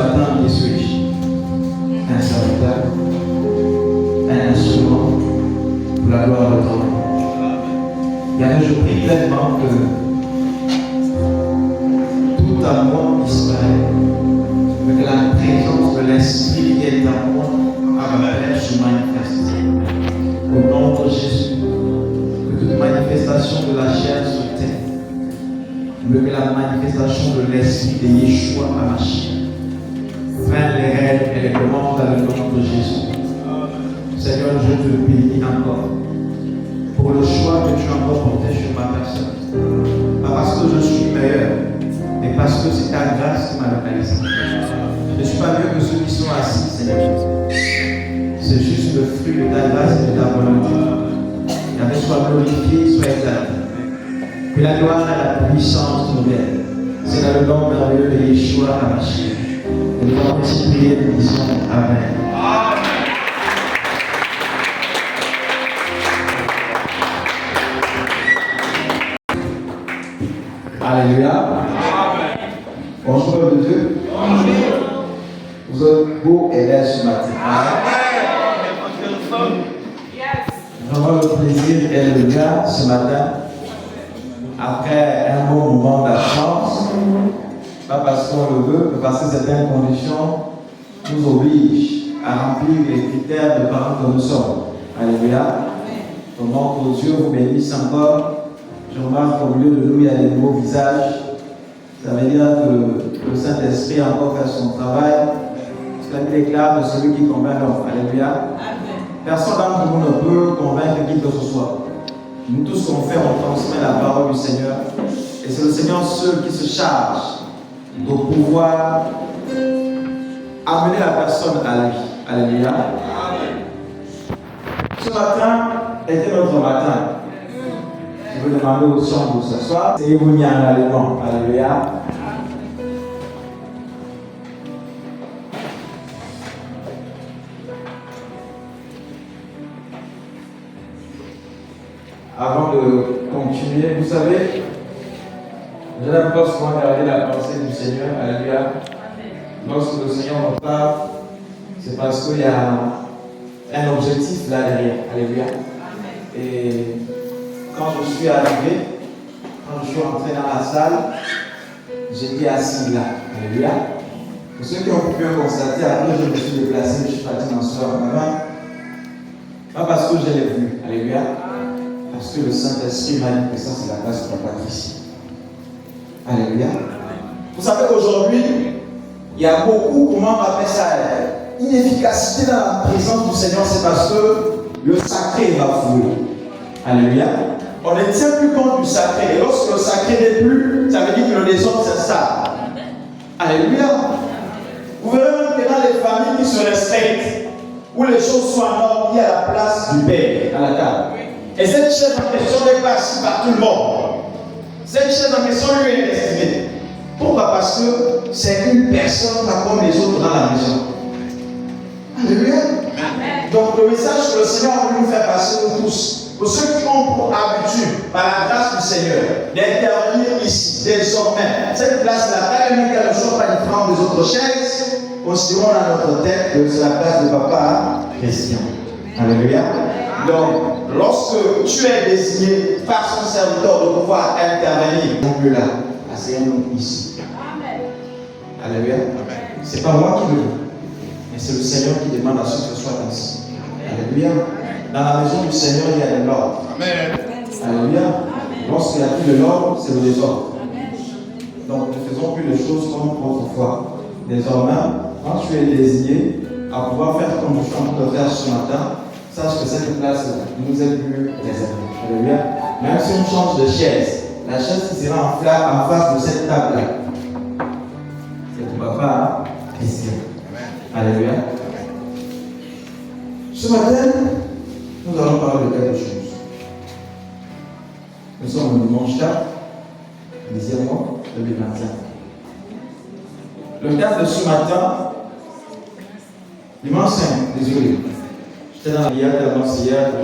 matin, qui suis-je? Un serviteur, un instrument pour la gloire de ton nom. Et je prie pleinement que tout à moi disparaît, mais que la présence de l'Esprit qui est en moi se manifeste. Au nom de Jésus, que toute manifestation de la chair se tait, mais que la manifestation de l'Esprit de Yeshua HaMashiach prenne les règles et les commandes dans le nom de Jésus. Seigneur, je te bénis encore pour le choix que tu as encore porté sur ma personne. Pas parce que je suis meilleur, mais parce que c'est ta grâce qui m'a localisé. Je ne suis pas mieux que ceux qui sont assis, Seigneur Jésus. C'est juste le fruit de ta grâce et de ta volonté. Qu'avec soit glorifié, soit exalté. Que la gloire et la puissance nous viennent. C'est dans le nom merveilleux de Yeshua HaMashiach. Et nous allons ainsi prier, nous disons Amen. Alléluia. Amen. Bonjour, peuple de Dieu. Bonjour. Vous êtes beaux et belles ce matin. Amen. Vraiment le plaisir et le bien ce matin. Après un bon moment d'absence, pas parce qu'on le veut, mais parce que certaines conditions nous obligent à remplir les critères de parents que nous sommes. Alléluia. Comment que Dieu vous bénisse encore. Je remarque qu'au milieu de nous, il y a des nouveaux visages. Ça veut dire que le Saint-Esprit a encore fait son travail. Parce qu'il déclare de celui qui convainc l'homme. Alléluia. Personne d'entre nous ne peut convaincre qui que ce soit. Nous tous, ce qu'on fait, on transmet la parole du Seigneur. Et c'est le Seigneur seul qui se charge de pouvoir amener la personne à lui. Alléluia. Ce matin était notre matin. Je vais demander aux chambres ce soir. C'est vous mis en allemand. Alléluia. Avant de continuer, vous savez, je n'aime pas souvent regarder la pensée du Seigneur. Alléluia. Lorsque le Seigneur me parle, c'est parce qu'il y a un objectif là derrière. Alléluia. Et quand je suis arrivé, quand je suis entré dans la salle, j'étais assis là. Alléluia. Pour ceux qui ont pu constater, après je me suis déplacé, je suis parti dans ce soir. Pas parce que je l'ai vu. Alléluia. Parce que le Saint-Esprit m'a dit que ça, c'est la place de la Patricie. Alléluia. Vous savez qu'aujourd'hui, il y a beaucoup, comment on appelle ça, inefficacité dans la présence du Seigneur, c'est parce que le sacré est bafoué. Alléluia. On ne tient plus compte du sacré. Et lorsque le sacré n'est plus, ça veut dire que le désordre s'installe. Alléluia. Vous verrez même que dans les familles qui se respectent, où les choses sont en ordre, il y a la place du Père à la table. Et cette chaise en question n'est pas assise par tout le monde. Cette chaise en question lui est destinée. Pourquoi? Parce que c'est une personne pas comme les autres dans la maison. Alléluia. Donc le message que le Seigneur a voulu nous faire passer nous tous, pour ceux qui ont pour habitude, par la grâce du Seigneur, d'intervenir ici, désormais, cette place-là, même qu'elle ne soit pas différente des autres chaises, considérons dans notre tête que c'est la place de Papa Christian. Alléluia. Donc, lorsque tu es désigné par son serviteur de pouvoir intervenir, non plus là, asseyons-nous ici. Alléluia. Ce n'est pas moi qui le veux, mais c'est le Seigneur qui demande à ce que ce soit ainsi. Alléluia. Dans la maison du Seigneur, il y a de l'ordre. Alléluia. Lorsqu'il n'y a plus de l'ordre, c'est le désordre. Donc, ne faisons plus les choses comme autrefois. Désormais, quand tu es désigné à pouvoir faire comme je suis en train de faire ce matin, sache que cette place nous est plus réservée. Alléluia. Même si on change de chaise, la chaise qui sera en face de cette table-là, c'est ton papa Christian. Alléluia. Ce matin, nous allons parler de quelque chose. Nous sommes le dimanche 4, 10e mois 2025. Le thème de ce matin, dimanche 5, désolé. J'étais dans hier,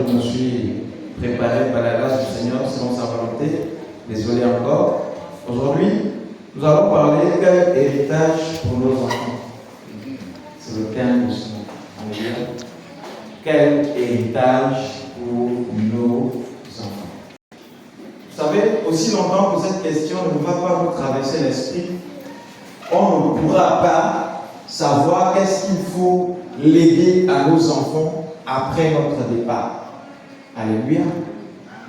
je me suis préparé par la grâce du Seigneur selon sa volonté. Désolé encore. Aujourd'hui, nous allons parler quel héritage pour nos enfants. C'est le thème de ce matin. Quel héritage pour nos enfants? Vous savez, aussi longtemps que cette question ne va pas vous traverser l'esprit, on ne pourra pas savoir qu'est-ce qu'il faut léguer à nos enfants après notre départ. Alléluia.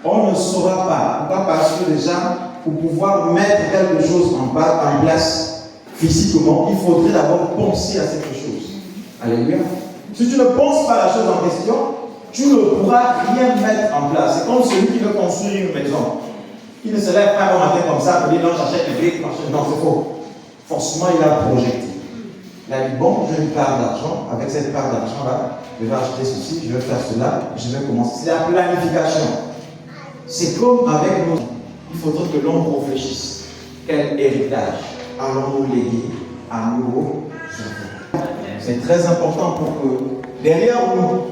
On ne saura pas. Pourquoi? Parce que déjà, pour pouvoir mettre quelque chose en place physiquement, il faudrait d'abord penser à cette chose. Alléluia. Si tu ne penses pas à la chose en question, tu ne pourras rien mettre en place. C'est comme celui qui veut construire une maison. Il ne se lève pas un matin comme ça pour dire non, j'achète les briques, non, c'est faux. Forcément, il a projeté. Il a dit bon, j'ai une part d'argent. Avec cette part d'argent-là, je vais acheter ceci, je vais faire cela, je vais commencer. C'est la planification. C'est comme avec nous. Il faudrait que l'on réfléchisse. Quel héritage allons-nous léguer à nos enfants? C'est très important pour que derrière nous,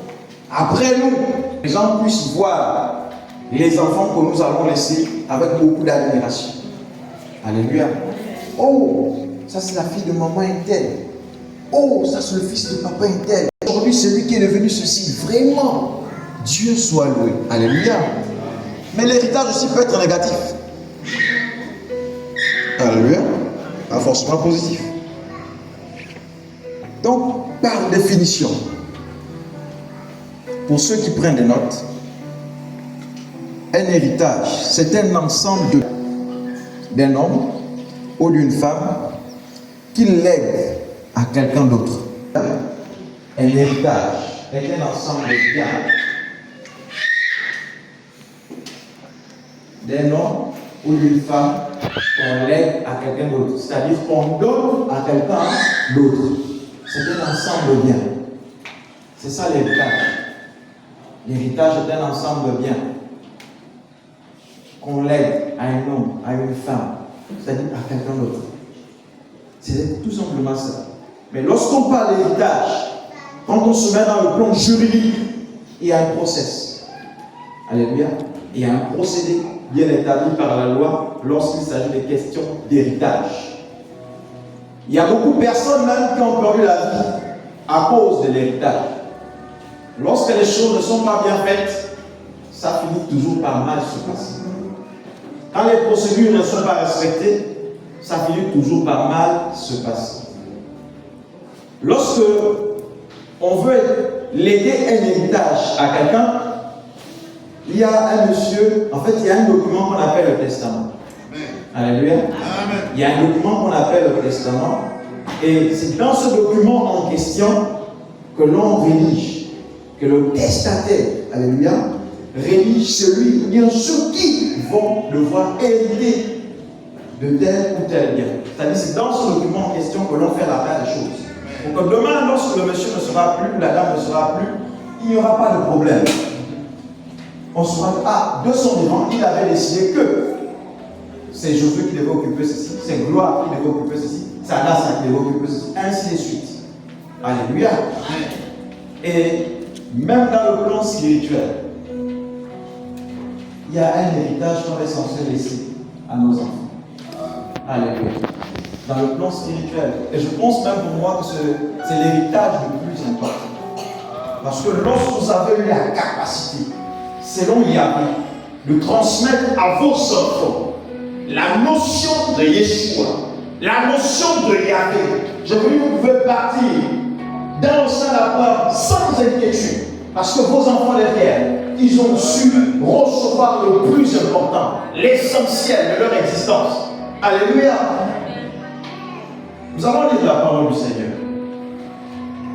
après nous, les gens puissent voir les enfants que nous allons laisser avec beaucoup d'admiration. Alléluia. Oh, ça c'est la fille de maman Intel. Oh, ça c'est le fils de papa Intel. Aujourd'hui, c'est lui qui est devenu ceci. Vraiment, Dieu soit loué. Alléluia. Mais l'héritage aussi peut être négatif. Alléluia. Pas forcément positif. Donc, par définition, pour ceux qui prennent des notes, un héritage, c'est un ensemble d'un homme ou d'une femme qui lègue à quelqu'un d'autre. Un héritage est un ensemble de biens d'un homme ou d'une femme qu'on lègue à quelqu'un d'autre. C'est-à-dire qu'on donne à quelqu'un d'autre. C'est un ensemble de biens. C'est ça l'héritage. L'héritage est un ensemble de biens qu'on lègue à un homme, à une femme, c'est-à-dire à quelqu'un d'autre. C'est tout simplement ça. Mais lorsqu'on parle d'héritage, quand on se met dans le plan juridique, il y a un process. Alléluia. Il y a un procédé bien établi par la loi lorsqu'il s'agit de questions d'héritage. Il y a beaucoup de personnes même qui ont perdu la vie à cause de l'héritage. Lorsque les choses ne sont pas bien faites, ça finit toujours par mal se passer. Quand les procédures ne sont pas respectées, ça finit toujours par mal se passer. Lorsque on veut léguer un héritage à quelqu'un, il y a un monsieur, en fait, il y a un document qu'on appelle le testament. Alléluia. Il y a un document qu'on appelle le testament. Et c'est dans ce document en question que l'on rédige, que le testataire, alléluia, rédige celui ou bien ceux qui vont devoir hériter de tel ou tel bien. C'est-à-dire c'est dans ce document en question que l'on fait la part des choses. Pour que demain, lorsque le monsieur ne sera plus, la dame ne sera plus, il n'y aura pas de problème. On saura, de son vivant, il avait décidé que c'est Josué qui devait occuper ceci, c'est Gloire qui devait occuper ceci, c'est Anassa qui devait occuper ceci, ainsi de suite. Alléluia. Et même dans le plan spirituel, il y a un héritage qu'on est censé laisser à nos enfants. Alléluia. Dans le plan spirituel. Et je pense même pour moi que c'est l'héritage le plus important. Parce que lorsque vous avez eu la capacité, selon Yahvé, de transmettre à vos enfants la notion de Yeshua, la notion de Yahvé, je veux dire, vous pouvez partir dans le sein de la peur sans inquiétude. Parce que vos enfants derrière, ils ont su recevoir le plus important, l'essentiel de leur existence. Alléluia. Nous allons lire la parole du Seigneur.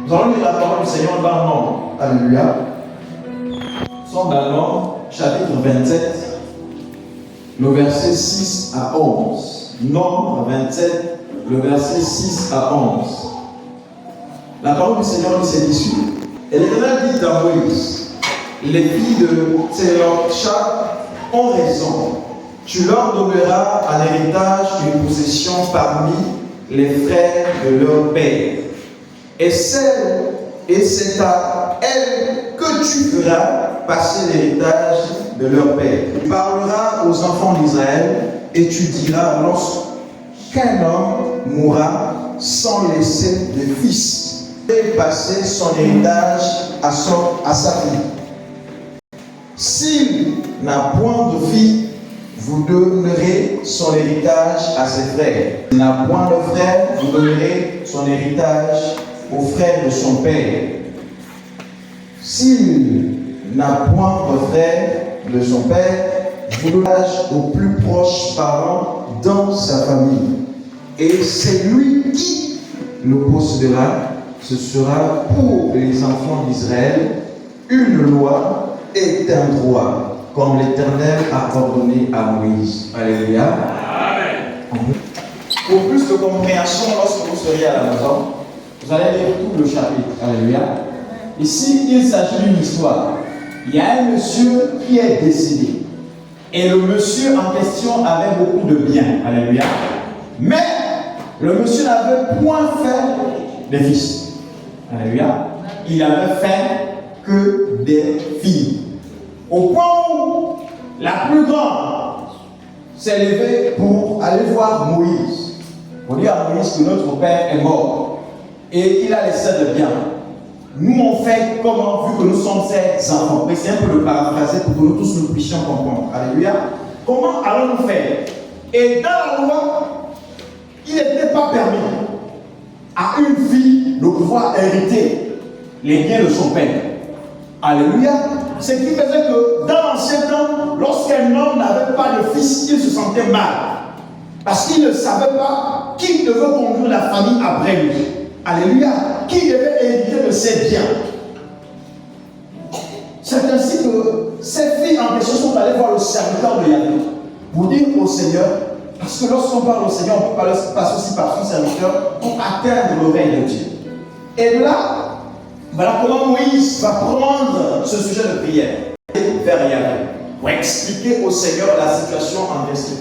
Nous allons lire la parole du Seigneur dans Nombre. Alléluia. Nous sommes dans Nombre, chapitre 27, le verset 6 à 11. Nombre 27, le verset 6 à 11. La parole du Seigneur dit ceci. Et l'Éternel dit à Moïse, les filles de Tselocha ont raison. Tu leur donneras un héritage, une possession parmi les frères de leur père. Et c'est à elles que tu feras passer l'héritage de leur père. Tu parleras aux enfants d'Israël et tu diras, lorsqu'un homme mourra sans laisser de fils, et passer son héritage à sa fille. S'il n'a point de fille, vous donnerez son héritage à ses frères. S'il n'a point de frère, vous donnerez son héritage aux frères de son père. S'il n'a point de frère de son père, vous donnerez aux plus proches parents dans sa famille. Et c'est lui qui le possédera. Ce sera pour les enfants d'Israël une loi et un droit, comme l'Éternel a ordonné à Moïse. Alléluia. Amen. Pour plus de compréhension, lorsque vous serez à la maison, vous allez lire tout le chapitre. Alléluia. Ici, il s'agit d'une histoire. Il y a un monsieur qui est décédé. Et le monsieur en question avait beaucoup de biens. Alléluia. Mais le monsieur n'avait point fait de fils. Alléluia. Il avait fait que des filles. Au point où la plus grande s'est levée pour aller voir Moïse. On dit à Moïse que notre père est mort et il a laissé de biens. Nous on fait comment, vu que nous sommes ses enfants? Mais c'est un peu le paraphraser pour que nous tous nous puissions comprendre. Alléluia. Comment allons-nous faire? Et dans la loi, il n'était pas permis à une fille de pouvoir hériter les biens de son père. Alléluia. Ce qui faisait que dans l'ancien temps, lorsqu'un homme n'avait pas de fils, il se sentait mal. Parce qu'il ne savait pas qui devait conduire la famille après lui. Alléluia. Qui devait hériter de ses biens. C'est ainsi que ces filles en question sont allées voir le serviteur de Yahvé pour dire au Seigneur, parce que lorsqu'on parle au Seigneur, on peut passer aussi par son serviteur pour atteindre l'oreille de Dieu. Et là, voilà comment Moïse va prendre ce sujet de prière vers Yahvé pour expliquer au Seigneur la situation en question.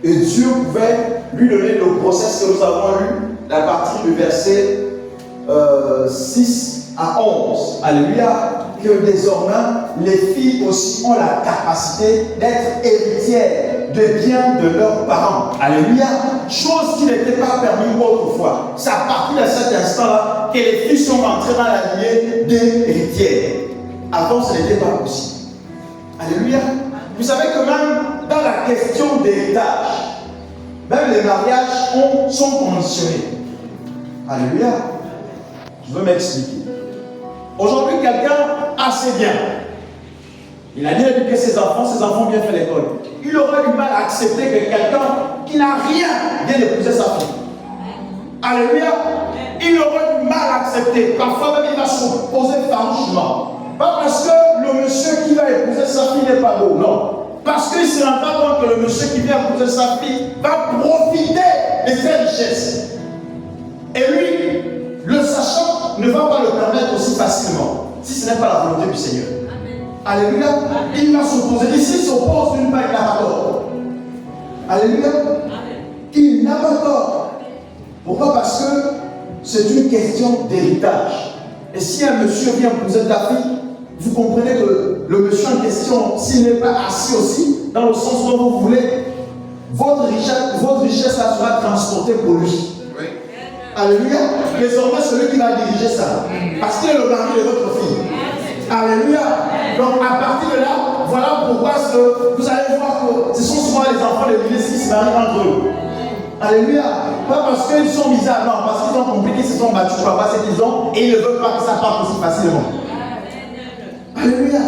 Et Dieu pouvait lui donner le process que nous avons lu à partir du verset 6 à 11. Alléluia. Que désormais, les filles aussi ont la capacité d'être héritières de biens de leurs parents. Alléluia. Chose qui n'était pas permise autrefois. C'est à partir de cet instant-là que les filles sont rentrées dans la lignée des héritières. Avant, ce n'était pas possible. Alléluia. Vous savez que même dans la question d'héritage, même les mariages sont conditionnés. Alléluia. Je veux m'expliquer. Aujourd'hui, quelqu'un a ses biens. Il a bien éduqué ses enfants ont bien fait l'école. Il aurait du mal à accepter que quelqu'un qui n'a rien vienne épouser sa fille. Alléluia. Il aurait du mal à accepter. Parfois même, il va s'opposer farouchement. Pas parce que le monsieur qui va épouser sa fille n'est pas beau, non. Parce qu'il ne se rend pas compte que le monsieur qui vient épouser sa fille va profiter de ses richesses. Et lui, le sachant, ne va pas le permettre aussi facilement, si ce n'est pas la volonté du Seigneur. Amen. Alléluia. Amen. Il va s'opposer. Ici, il s'oppose d'une part, il n'a pas tort. Alléluia. Amen. Il n'a pas tort. Pourquoi? Parce que c'est une question d'héritage. Et si un monsieur vient épouser ta fille, vous comprenez que le monsieur en question, s'il n'est pas assis aussi, dans le sens dont vous voulez, votre richesse sera transportée pour lui. Alléluia. Désormais, celui qui va diriger ça. Parce qu'il est le mari de votre fille. Alléluia. Donc, à partir de là, voilà pourquoi vous allez voir que ce sont souvent les enfants de l'église qui se marient entre eux. Alléluia. Pas parce qu'ils sont misables, non, parce qu'ils ont compris qu'ils se sont battus pour avoir ce qu'ils ont et ils ne veulent pas que ça parte aussi facilement. Alléluia.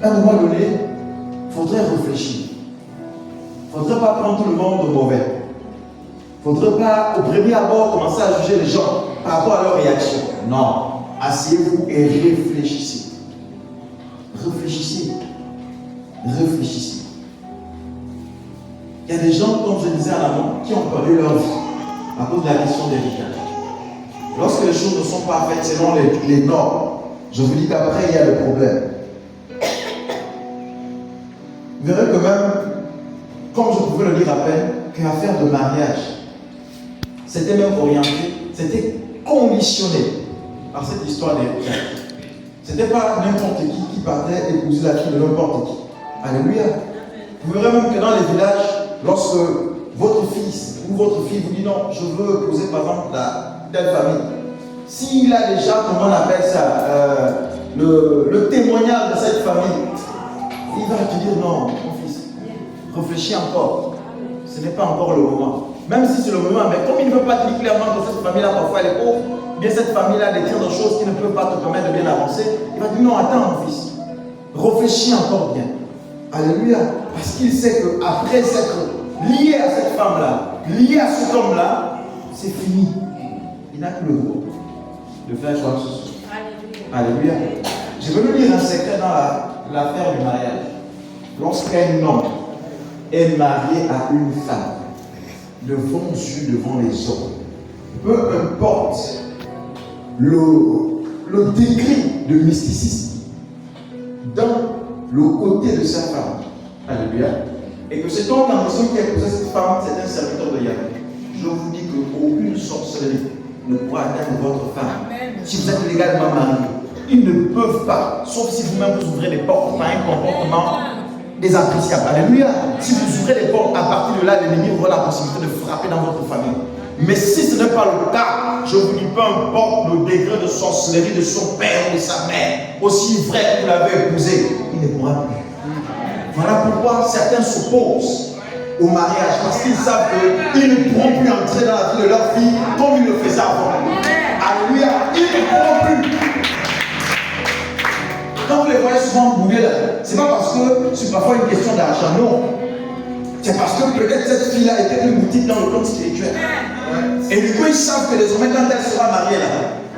À un moment donné, il faudrait réfléchir. Il ne faudrait pas prendre tout le monde de mauvais. Il ne faudrait pas, au premier abord, commencer à juger les gens par rapport à leur réaction. Non. Asseyez-vous et réfléchissez. Réfléchissez. Réfléchissez. Il y a des gens, comme je disais en amont, qui ont perdu leur vie à cause de la question des héritage. Lorsque les choses ne sont pas faites selon les normes, je vous dis qu'après, il y a des problèmes. Vous verrez que même, comme je pouvais le dire à peine, qu'une affaire de mariage, c'était même orienté, c'était conditionné par cette histoire d'héritage. Ce n'était pas n'importe qui partait épouser la fille de n'importe qui. Alléluia. Vous verrez même que dans les villages, lorsque votre fils ou votre fille vous dit non, je veux épouser par exemple telle famille, s'il a déjà, comment on appelle ça, le témoignage de cette famille, il va te dire non, mon fils, réfléchis encore. Ce n'est pas encore le moment. Même si c'est le moment, mais comme il ne veut pas te dire clairement que cette famille-là, parfois, elle est pauvre, bien cette famille-là détient des choses qui ne peuvent pas te permettre de bien avancer, il va dire non, attends, mon fils, réfléchis encore bien. Alléluia. Parce qu'il sait qu'après s'être lié à cette femme-là, lié à cet homme-là, c'est fini. Il n'a plus le droit de faire quoi que ce soit. Alléluia. Je vais nous lire un secret dans l'affaire du mariage. Lorsqu'un homme est marié à une femme, devant Dieu, devant les hommes, peu importe le degré de mysticisme dans le côté de sa femme, alléluia, et que cet homme dans qui a posé cette femme, c'est un serviteur de Yahweh. Je vous dis qu'aucune sorcellerie ne pourra atteindre votre femme. Amen. Si vous êtes légalement marié, ils ne peuvent pas, sauf si vous-même vous ouvrez les portes par un comportement désappréciable. Alléluia. Si vous ouvrez les portes, à partir de là, l'ennemi aura la possibilité de frapper dans votre famille. Mais si ce n'est pas le cas, je vous dis, peu importe le degré de sorcellerie de son père ou de sa mère, aussi vrai que vous l'avez épousé, il ne pourra plus. Voilà pourquoi certains s'opposent au mariage, parce qu'ils savent qu'ils ne pourront plus entrer dans la vie de leur fille comme ils le faisaient avant. Alléluia, ils ne pourront plus. Quand vous les voyez souvent bouger là, c'est pas parce que c'est parfois une question d'argent, non. C'est parce que peut-être cette fille-là était une boutique dans le plan spirituel. Et du coup, ils savent que désormais, quand elle sera mariée là,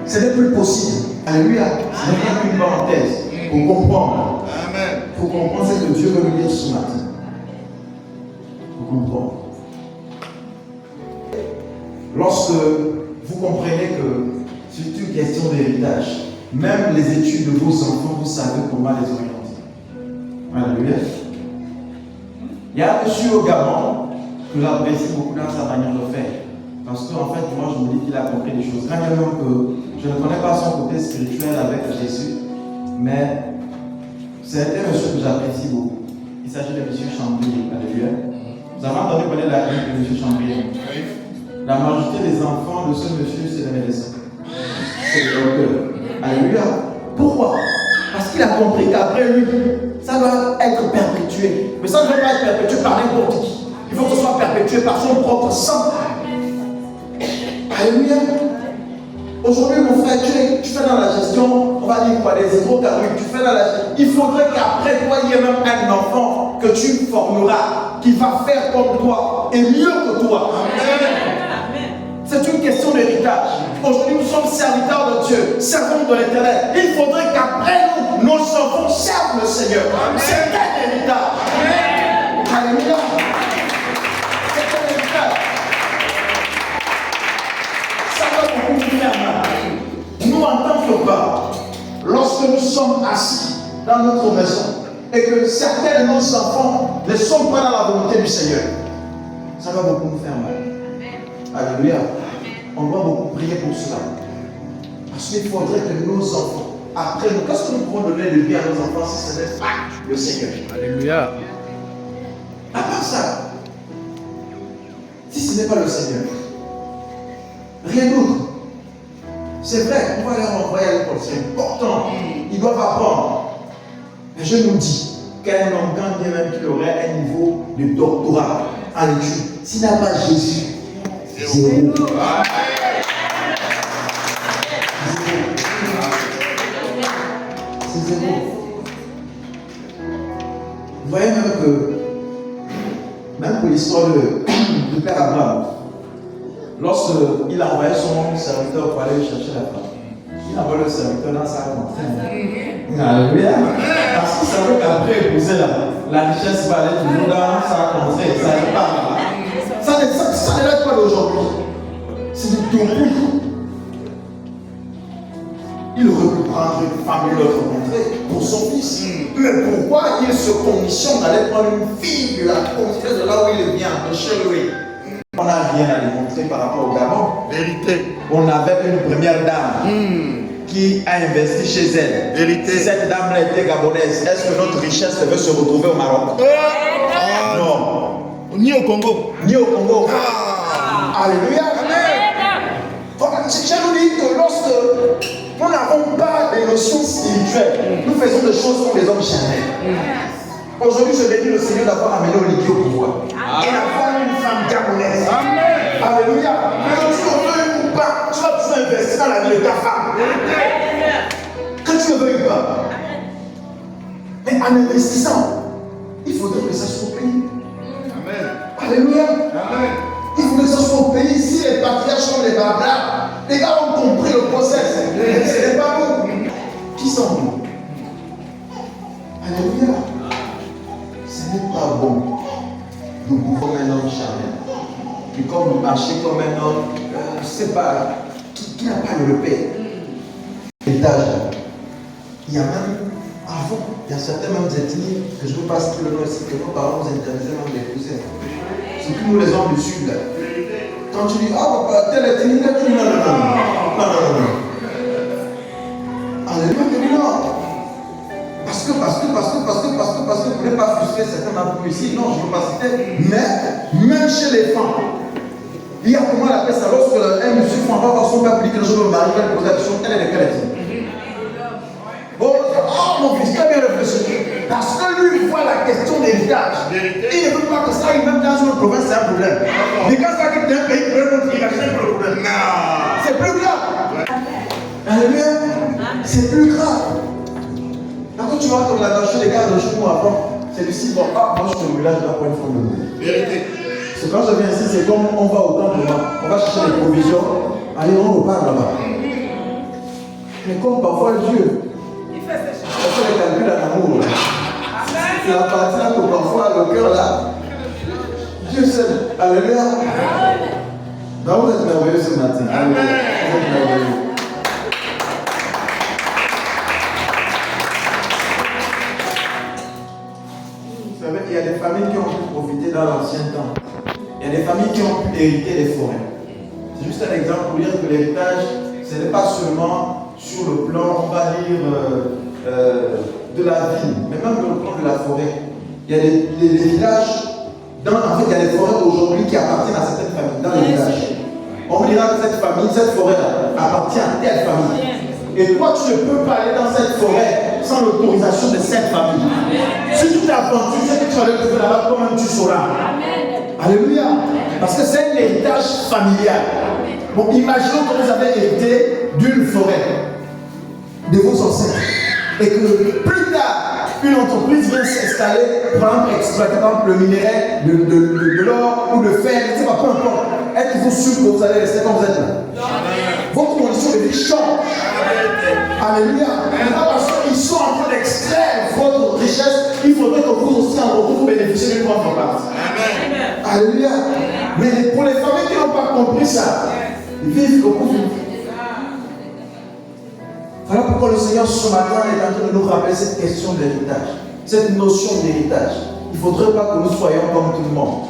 ce n'est plus possible. Alléluia. Ce n'est pas qu'une parenthèse. Pour comprendre. Amen. Pour comprendre ce que Dieu veut nous dire ce matin. Pour comprendre. Lorsque vous comprenez que c'est une question d'héritage, même les études de vos enfants, vous savez comment les orienter. Alléluia. Il y a un monsieur au Gabon que j'apprécie beaucoup dans sa manière de faire. Parce qu'en fait, moi, je me dis qu'il a compris des choses. Quand même que je ne connais pas son côté spirituel avec Jésus, mais c'est un monsieur que j'apprécie beaucoup. Il s'agit de monsieur Chambrier. Alléluia. Vous avez entendu parler de la vie de monsieur Chambrier? La majorité des enfants de ce monsieur, c'est des médecins. C'est le docteur. Alléluia. Pourquoi? Parce qu'il a compris qu'après lui, ça doit être perpétué. Mais ça ne doit pas être perpétué par n'importe qui. Il faut que ce soit perpétué par son propre sang. Alléluia. Aujourd'hui, mon frère, tu fais dans la gestion, on va dire quoi, des hydrocarbures, tu fais dans la gestion. Il faudrait qu'après toi, il y ait même un enfant que tu formeras, qui va faire comme toi et mieux que toi. Amen. C'est une question d'héritage. Aujourd'hui, nous sommes serviteurs de Dieu, servants de l'Éternel. Il faudrait qu'après nous, nos enfants servent le Seigneur. C'est un héritage. Alléluia. C'est un héritage. Ça va beaucoup nous faire mal. Nous, en tant que parents, lorsque nous sommes assis dans notre maison et que certains de nos enfants ne sont pas dans la volonté du Seigneur, ça va beaucoup nous faire mal. Alléluia. On doit beaucoup prier pour cela. Parce qu'il faudrait que nos enfants, après nous, qu'est-ce que nous pouvons donner de bien à nos enfants si ce n'est pas le Seigneur? Alléluia. À part ça, si ce n'est pas le Seigneur, rien d'autre. C'est vrai, on va les renvoyer à l'école, c'est important. Ils doivent apprendre. Mais je nous dis qu'un homme, quand bien même qu'il aurait un niveau de doctorat en études, s'il n'a pas Jésus, zéro. C'est zéro. Vous voyez même que, même pour l'histoire de Père Abraham, lorsqu'il a envoyé son serviteur pour aller chercher la femme, il a envoyé le serviteur dans sa contrée. Alléluia. Parce qu'il savait qu'après épouser la richesse va aller toujours dans sa contrée. Ça n'est pas là. Ça ne l'est pas d'aujourd'hui. C'est de depuis. Il aurait pu prendre une femme de l'autre contrée pour son fils. Mais pourquoi il se commissionne d'aller prendre une fille de la contrée de là où il vient, de chez lui? On n'a rien à démontrer par rapport au Gabon. Vérité. On avait une première dame qui a investi chez elle. Vérité. Si cette dame-là était gabonaise, est-ce que notre richesse devait se retrouver au Maroc? Non. Ni au Congo. Ni au Congo. Alléluia. Voilà. je nous dis que lorsque nous n'avons pas des notions spirituelles, nous faisons des choses comme les hommes charnels. Aujourd'hui, je bénis le Seigneur d'avoir amené Olivier au pouvoir et d'avoir une femme gabonaise. Alléluia. Mais quand tu le veux ou pas, tu vas toujours investir dans la vie de ta femme. Que tu le veuilles ou pas. Mais en investissant, il faudrait que ça soit au pays. Alléluia. Il faudrait que ça soit au pays. Si les patriarches sont les barbares, les gars ont compris le process. Ce n'est pas nous. Qui sont-nous? Alléluia. Ce n'est pas bon de vivre comme un homme charnel. Puis comme marcher comme un homme, je ne sais pas, qui n'a pas le repère. L'étage, il y a même, avant, il y a certaines mêmes ethnies, que je ne veux pas citer le nom ici, que nos parents nous interdisaient même d'épouser. Surtout nous les hommes du sud. Là. Quand tu dis, ah papa, telle ethnie, là, tu dis non, non, non, non, non, non, non. Alléluia, non. Parce que vous ne voulez pas frustrer certains d'entre vous ici. Non, je ne veux pas citer. Mais, même chez les femmes, il y a comment on appelle ça lorsque un musulman va voir son père pour dire que je veux me marier, il va poser la question, elle est de quelle ethnie? Bon, oh mon fils, très bien réfléchi. Parce que lui, il voit la question d'héritage. Il ne veut pas que ça arrive même dans une province, c'est un problème. Mais quand ça arrive dans un pays, il a jamais le problème. Non, c'est plus grave. Alléluia. C'est plus grave. Quand tu vois comme la nation des gars de chez nous avant, c'est du site, bon, ah, moi je suis au village là pour une fois de nous. Vérité. C'est quand je viens ici, c'est comme on va au temple, on va chercher les provisions, allez, on repart là-bas. Mais comme parfois Dieu, il fait les calculs en amour. C'est la partie là que parfois le cœur là, Dieu sait. Alléluia. Donc vous êtes merveilleux ce matin. Amen. Vous êtes merveilleux. Il y a des familles qui ont pu profiter dans l'ancien temps. Il y a des familles qui ont pu hériter des forêts. C'est juste un exemple pour dire que l'héritage, ce n'est pas seulement sur le plan, on va dire, de la ville, mais même sur le plan de la forêt. Il y a des villages, en fait, il y a des forêts aujourd'hui qui appartiennent à certaines familles dans les villages. On vous dira que cette famille, cette forêt-là, appartient à telle famille. Et toi, tu ne peux pas aller dans cette forêt sans l'autorisation de cette famille. Si tu t'aventures, c'est que tu vas aller trouver là-bas, toi-même tu sauras. Alléluia. Parce que c'est un héritage familial. Bon, imaginons que vous avez hérité d'une forêt de vos ancêtres. Et que plus tard, une entreprise vient s'installer, par exemple, exploiter le minerai de l'or ou de fer, je ne sais pas, peu importe. Êtes-vous sûr que vous allez rester comme vous êtes là? Votre condition de vie change. Alléluia. Parce qu'ils sont en train d'extraire votre richesse, il faudrait que vous aussi en retour vous bénéficiez d'une grande partie. Alléluia. Mais pour les familles qui n'ont pas compris ça, ils vivent comme vous. Voilà pourquoi le Seigneur ce matin est en train de nous rappeler cette question d'héritage, cette notion d'héritage. Il ne faudrait pas que nous soyons comme tout le monde.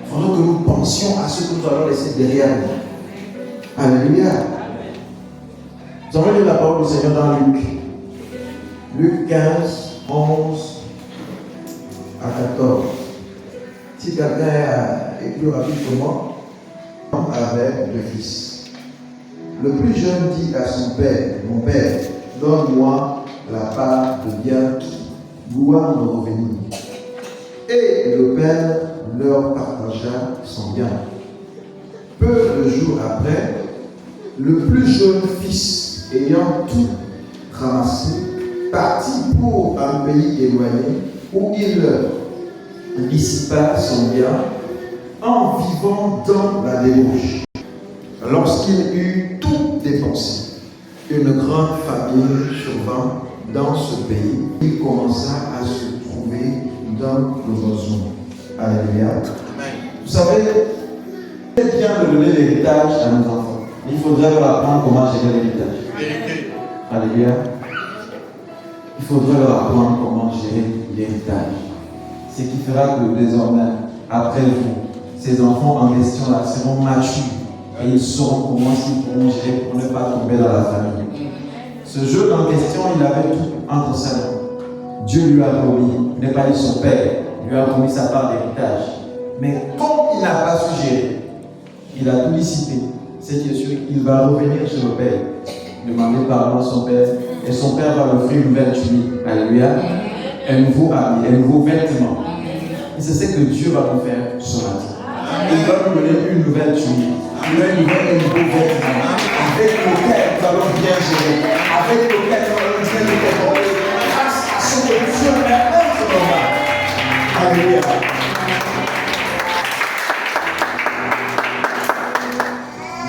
Il faudrait que nous pensions à ce que nous allons laisser derrière nous. Alléluia. Nous allons lire la parole du Seigneur dans Luc. Luc 15, 11 à 14. Si quelqu'un est plus rapide que moi, avec le fils. Le plus jeune dit à son père, mon père, donne-moi la part de bien qui doit me revenir. Et le père leur partagea son bien. Peu de jours après, le plus jeune fils, ayant tout ramassé, partit pour un pays éloigné où il dissipa son bien en vivant dans la débauche. Lorsqu'il eut tout dépensé, une grande famine survint dans ce pays. Il commença à se trouver dans le besoin. Alléluia. Vous savez, c'est bien de donner l'héritage à nos enfants. Il faudrait leur apprendre comment gérer l'héritage. Alléluia. Il faudrait leur apprendre comment gérer l'héritage. Ce qui fera que désormais, après vous, ces enfants en question là seront matures. Et ils sauront comment ils pourront gérer pour ne pas tomber dans la famille. Ce jeune en question, il avait tout entre ses mains. Dieu lui a promis, il n'est pas dit son père, lui a promis sa part d'héritage. Mais comme il n'a pas su gérer, il a tout dissipé. c'est qui est sûr, il va revenir chez le Père, demander pardon à son Père, et son Père va lui offrir une nouvelle tunique. Alléluia. Un nouveau habit, un nouveau vêtement. Et c'est ce que Dieu va nous faire ce matin. Il va nous donner une nouvelle tunique, un nouveau vêtement, avec lequel nous allons bien gérer, avec lequel nous allons bien nous dévorer, grâce à ce que Dieu est normal. Alléluia.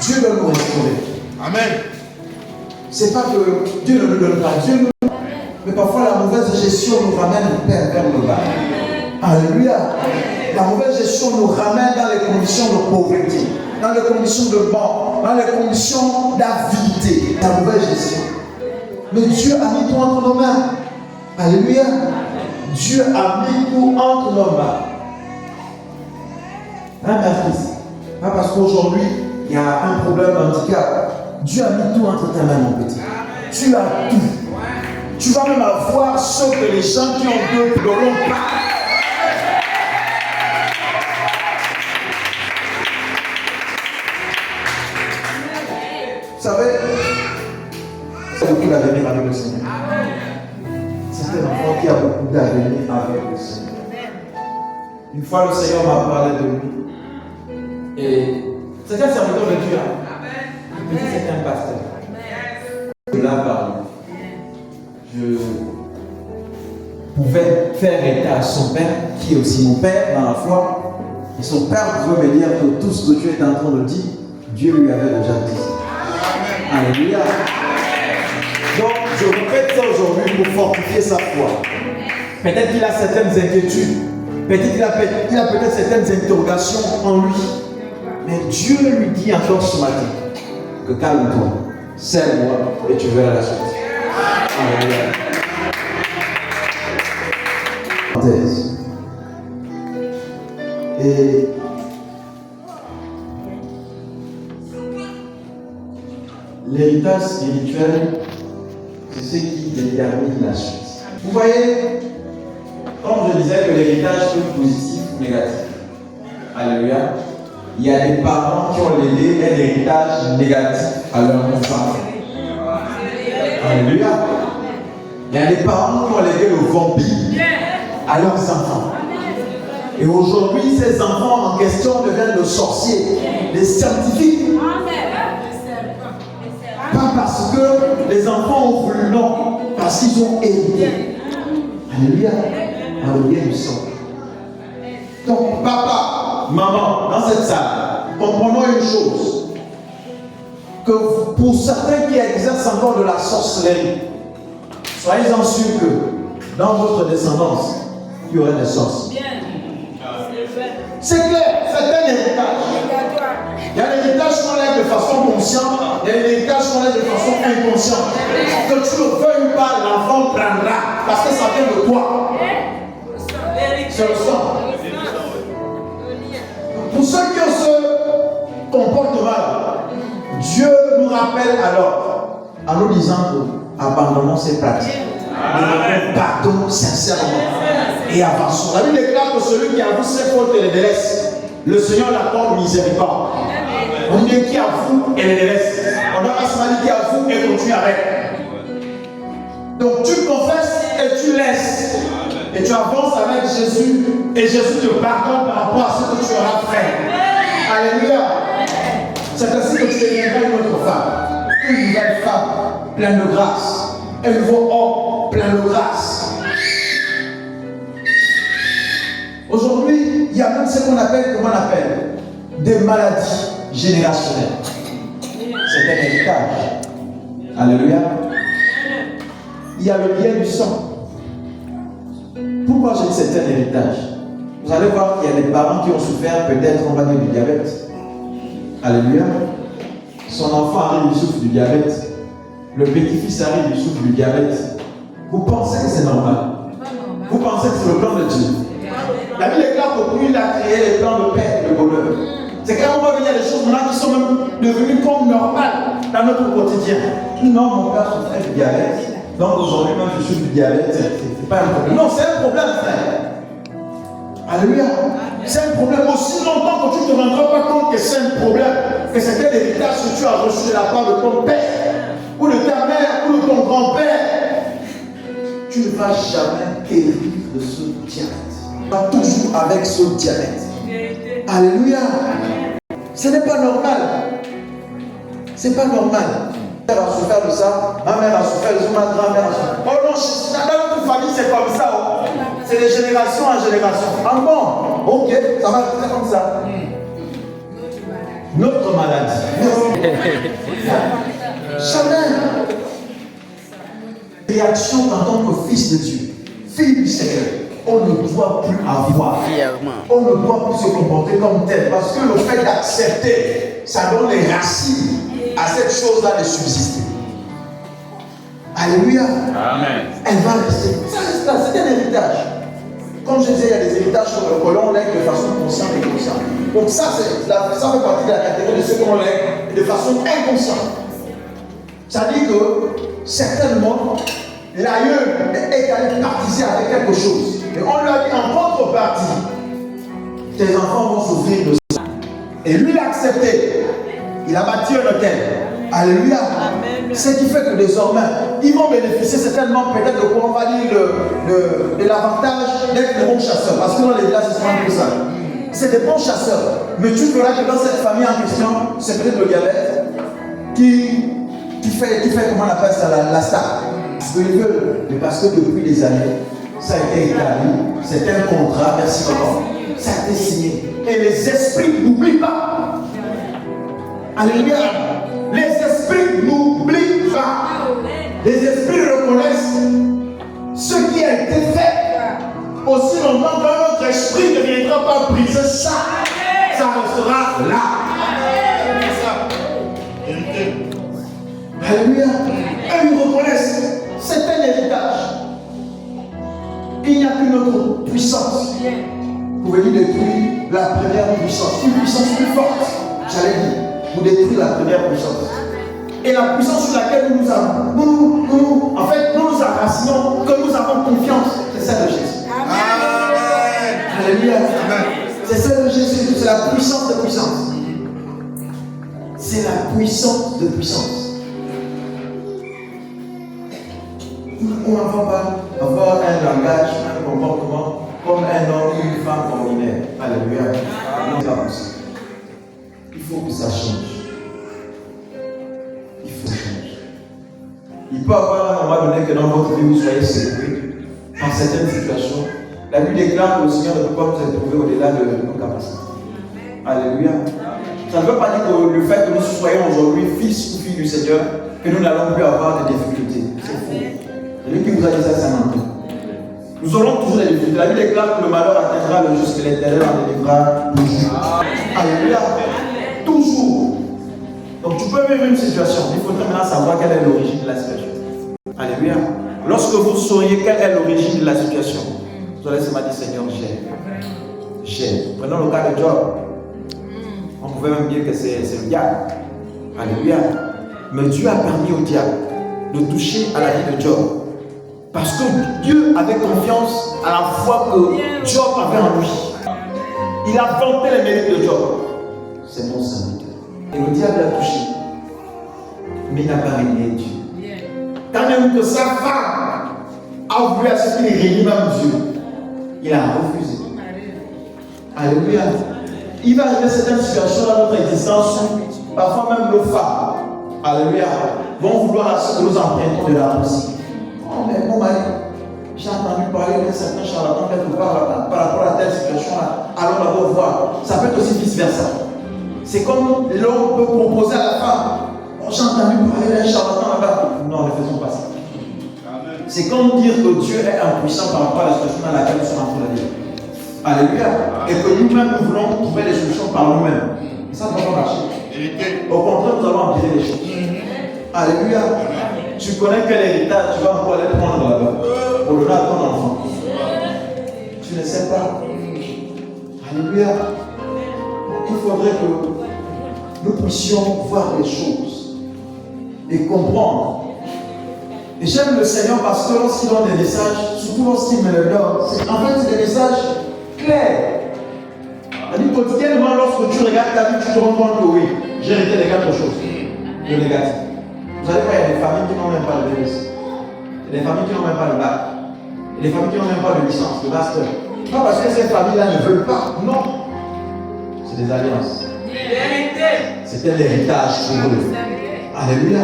Dieu doit nous restaurer. Amen. C'est pas que Dieu ne nous donne pas, Dieu nous donne. Mais parfois la mauvaise gestion nous ramène vers le bas. Alléluia. La mauvaise gestion nous ramène dans les conditions de pauvreté, dans les conditions de mort, dans les conditions d'avidité. La mauvaise gestion. Mais Dieu a mis tout entre nos mains. Alléluia. Dieu a mis tout entre nos mains. Hein, ma fils? Pas parce qu'aujourd'hui, il y a un problème d'handicap. Dieu a mis tout entre tes mains, mon petit. Tu as tout. Tu vas même avoir ce que les gens qui ont deux n'auront pas. Vous savez, c'est beaucoup d'avenir avec le Seigneur. C'est un enfant qui a beaucoup d'avenir avec le Seigneur. Une fois, le Seigneur m'a parlé de lui. Et c'est un serviteur de Dieu. Mais c'est un pasteur. Je l'ai parlé. Je pouvais faire état à son père, qui est aussi mon père dans la foi. Et son père pouvait me dire que tout ce que tu es en train de dire, Dieu lui avait déjà dit. Alléluia. Donc, je répète ça aujourd'hui pour fortifier sa foi. Peut-être qu'il a certaines inquiétudes. Peut-être qu'il a peut-être certaines interrogations en lui. Mais Dieu lui dit encore ce matin que calme-toi, serre-moi et tu verras la suite. Alléluia. Et l'héritage spirituel, c'est ce qui détermine la suite. Vous voyez, comme je disais que l'héritage peut être positif ou négatif. Alléluia. Il y a des parents qui ont légué un héritage négatif à leur enfant. Alléluia. Il y a des parents qui ont légué le vampire à leurs enfants. Et aujourd'hui, ces enfants en question deviennent des sorciers, des scientifiques. Pas parce que les enfants ont voulu, non, parce qu'ils ont hérité. Alléluia. Alléluia du sang. Donc, papa, maman, dans cette salle, comprenons une chose. Que pour certains qui exercent encore de la sorcellerie, soyez-en sûrs que dans votre descendance, il y aura des sorciers. C'est clair, c'est un héritage. Il y a l'héritage qu'on lève de façon consciente, il y a l'héritage qu'on lève de façon inconsciente. Que tu le veuilles ou pas, l'enfant prendra parce que ça vient de toi. C'est le sang. Pour ceux qui se comportent mal, Dieu nous rappelle alors en nous disant que abandonnons ces pratiques. Nous partons sincèrement et avançons. La Bible déclare que celui qui avoue ses fautes et les délaisse, le Seigneur l'accorde miséricorde. On dit qui avoue et les délaisse. On a Asmani qui avoue et continue avec. Donc tu confesses et tu laisses. Et tu avances avec Jésus. Et Jésus te pardonne par rapport à ce que tu auras fait. Alléluia. C'est ainsi que tu deviendras une autre femme. Une nouvelle femme pleine de grâce. Un nouveau homme plein de grâce. Aujourd'hui, il y a même ce qu'on appelle, comment on appelle, des maladies générationnelles. C'est un héritage. Alléluia. Il y a le lien du sang. Pourquoi je dis c'est un héritage? Vous allez voir qu'il y a des parents qui ont souffert peut-être, on va dire, du diabète. Alléluia. Son enfant arrive, il souffre du diabète. Le petit-fils arrive, il souffre du diabète. Vous pensez que c'est normal? Vous pensez que c'est le plan de Dieu? La Bible déclare que lui, il a créé les plans de paix et de bonheur. C'est quand on va venir des choses maintenant qui sont même devenues comme normales dans notre quotidien. Non, mon père souffrait du diabète. Donc aujourd'hui, même je souffre du diabète, c'est pas un problème. Non, c'est un problème, frère. Alléluia. C'est un problème. Aussi longtemps que tu ne te rendras pas compte que c'est un problème, que c'est un héritage que tu as reçu de la part de ton père, ou de ta mère, ou de ton grand-père, tu ne vas jamais périr de ce diabète. Tu vas toujours avec ce diabète. Alléluia. Ce n'est pas normal. C'est pas normal. Ma mère a souffert de ça, ma mère a souffert de ça, ma grand-mère a souffert. Oh non, dans notre famille c'est comme ça. Oh. C'est de génération en génération. Ah bon? Ok, ça va rester comme ça. Notre maladie. Jamais. Réaction en tant que fils de Dieu, fille du Seigneur, on ne doit plus avoir. On ne doit plus se comporter comme tel. Parce que le fait d'accepter, ça donne les racines à cette chose-là de subsister. Alléluia. Amen. Elle va rester. Ça reste là, c'est un héritage. Comme je disais, il y a des héritages que l'on lègue de façon consciente et inconsciente. Donc ça fait partie de la catégorie de ce qu'on lègue de façon inconsciente. Ça dit que certainement, l'aïeul est allé partiser avec quelque chose. Et on lui a dit en contrepartie, tes enfants vont souffrir de ça. Et lui, il a accepté. Il a bâti un hôtel. Alléluia. Amen. Ce qui fait que désormais, ils vont bénéficier certainement peut-être de quoi on va dire de l'avantage d'être de bons chasseurs. Parce que dans les villages, c'est souvent que ça. C'est des bons chasseurs. Mais tu verras que dans cette famille en question, c'est peut-être le diabète qui fait comment on appelle ça, la star. Ce qu'ils veulent. Mais parce que depuis des années, ça a été établi. C'est un contrat, merci beaucoup. Ça a été signé. Et les esprits n'oublient pas. Alléluia. Les esprits n'oublient pas. Les esprits reconnaissent ce qui a été fait. Aussi longtemps que notre esprit ne viendra pas briser ça, ça restera là. Alléluia. Et ils reconnaissent, c'est un héritage. Il n'y a qu'une autre puissance. Vous pouvez détruire la première puissance, une puissance plus forte, j'allais dire. Vous détruire la première puissance. Et la puissance sur laquelle nous nous enracinons, que nous avons confiance, c'est celle de Jésus. Amen. Alléluia. C'est celle de Jésus, c'est la puissance de puissance. C'est la puissance de puissance. On ne va pas avoir un langage, un comportement comme un homme ou une femme ordinaire. Alléluia. Non, c'est pas possible. Il faut que ça change. Il faut changer. Il peut y avoir un moment donné que dans votre vie vous soyez séparés dans certaines situations. La Bible déclare que le Seigneur ne peut pas nous éprouver au-delà de nos capacités. Alléluia. Ça ne veut pas dire que le fait que nous soyons aujourd'hui fils ou filles du Seigneur, que nous n'allons plus avoir de difficultés. C'est faux. Celui qui vous a dit ça, c'est un menteur. Nous aurons toujours des difficultés. La Bible déclare que le malheur atteindra le juste, que l'Éternel en délivrera toujours. Alléluia. Toujours. Donc tu peux vivre une situation. Il faudrait maintenant savoir quelle est l'origine de la situation. Alléluia. Lorsque vous sauriez quelle est l'origine de la situation, vous allez se dire, Seigneur, j'ai. Prenons le cas de Job. On pouvait même dire que c'est le diable. Alléluia. Mais Dieu a permis au diable de toucher à la vie de Job. Parce que Dieu avait confiance à la foi que Job avait en lui. Il a vanté les mérites de Job. C'est mon serviteur. Et le diable l'a touché. Mais il n'a pas régné Dieu. Quand même que sa femme a voulu à ce qu'il régnait même Dieu, il a refusé. Alléluia. Il va arriver certaines situations dans notre existence où parfois même nos femmes, alléluia, vont vouloir à ce que nous empruntons de la pensée. Oh, mais mon mari, j'ai entendu parler d'un certain charlatan quelque part par rapport à telle situation-là. Allons d'abord voir. Ça peut être aussi vice-versa. C'est comme l'homme peut proposer à la femme. Oh, j'ai entendu parler d'un charlatan là-bas. Non, ne faisons pas ça. C'est comme dire que Dieu est impuissant par rapport à la situation dans laquelle nous sommes en train de vivre. Alléluia. Et que nous-mêmes, nous voulons trouver des solutions par nous-mêmes. Et ça ne va pas marcher. Au contraire, nous allons empirer les choses. Alléluia. Tu connais quel héritage tu vas pouvoir aller prendre là-bas pour donner à ton enfant. Tu ne sais pas. Alléluia. Il faudrait que nous puissions voir les choses et comprendre. Et j'aime le Seigneur parce que lorsqu'il donne des messages, surtout lorsqu'il me les donne, en fait, c'est des messages clairs. C'est-à-dire quotidiennement, lorsque tu regardes ta vie, tu te rends compte que oui, J'ai hérité les 4 choses. Le négatif. Vous allez voir, il y a des familles qui n'ont même pas le BPC. Il y a des familles qui n'ont même pas le bac. Il y a des familles qui n'ont même pas de licence, de master. Pas parce que ces familles-là ne veulent pas. Non. C'est des alliances. C'était l'héritage pour eux. Alléluia.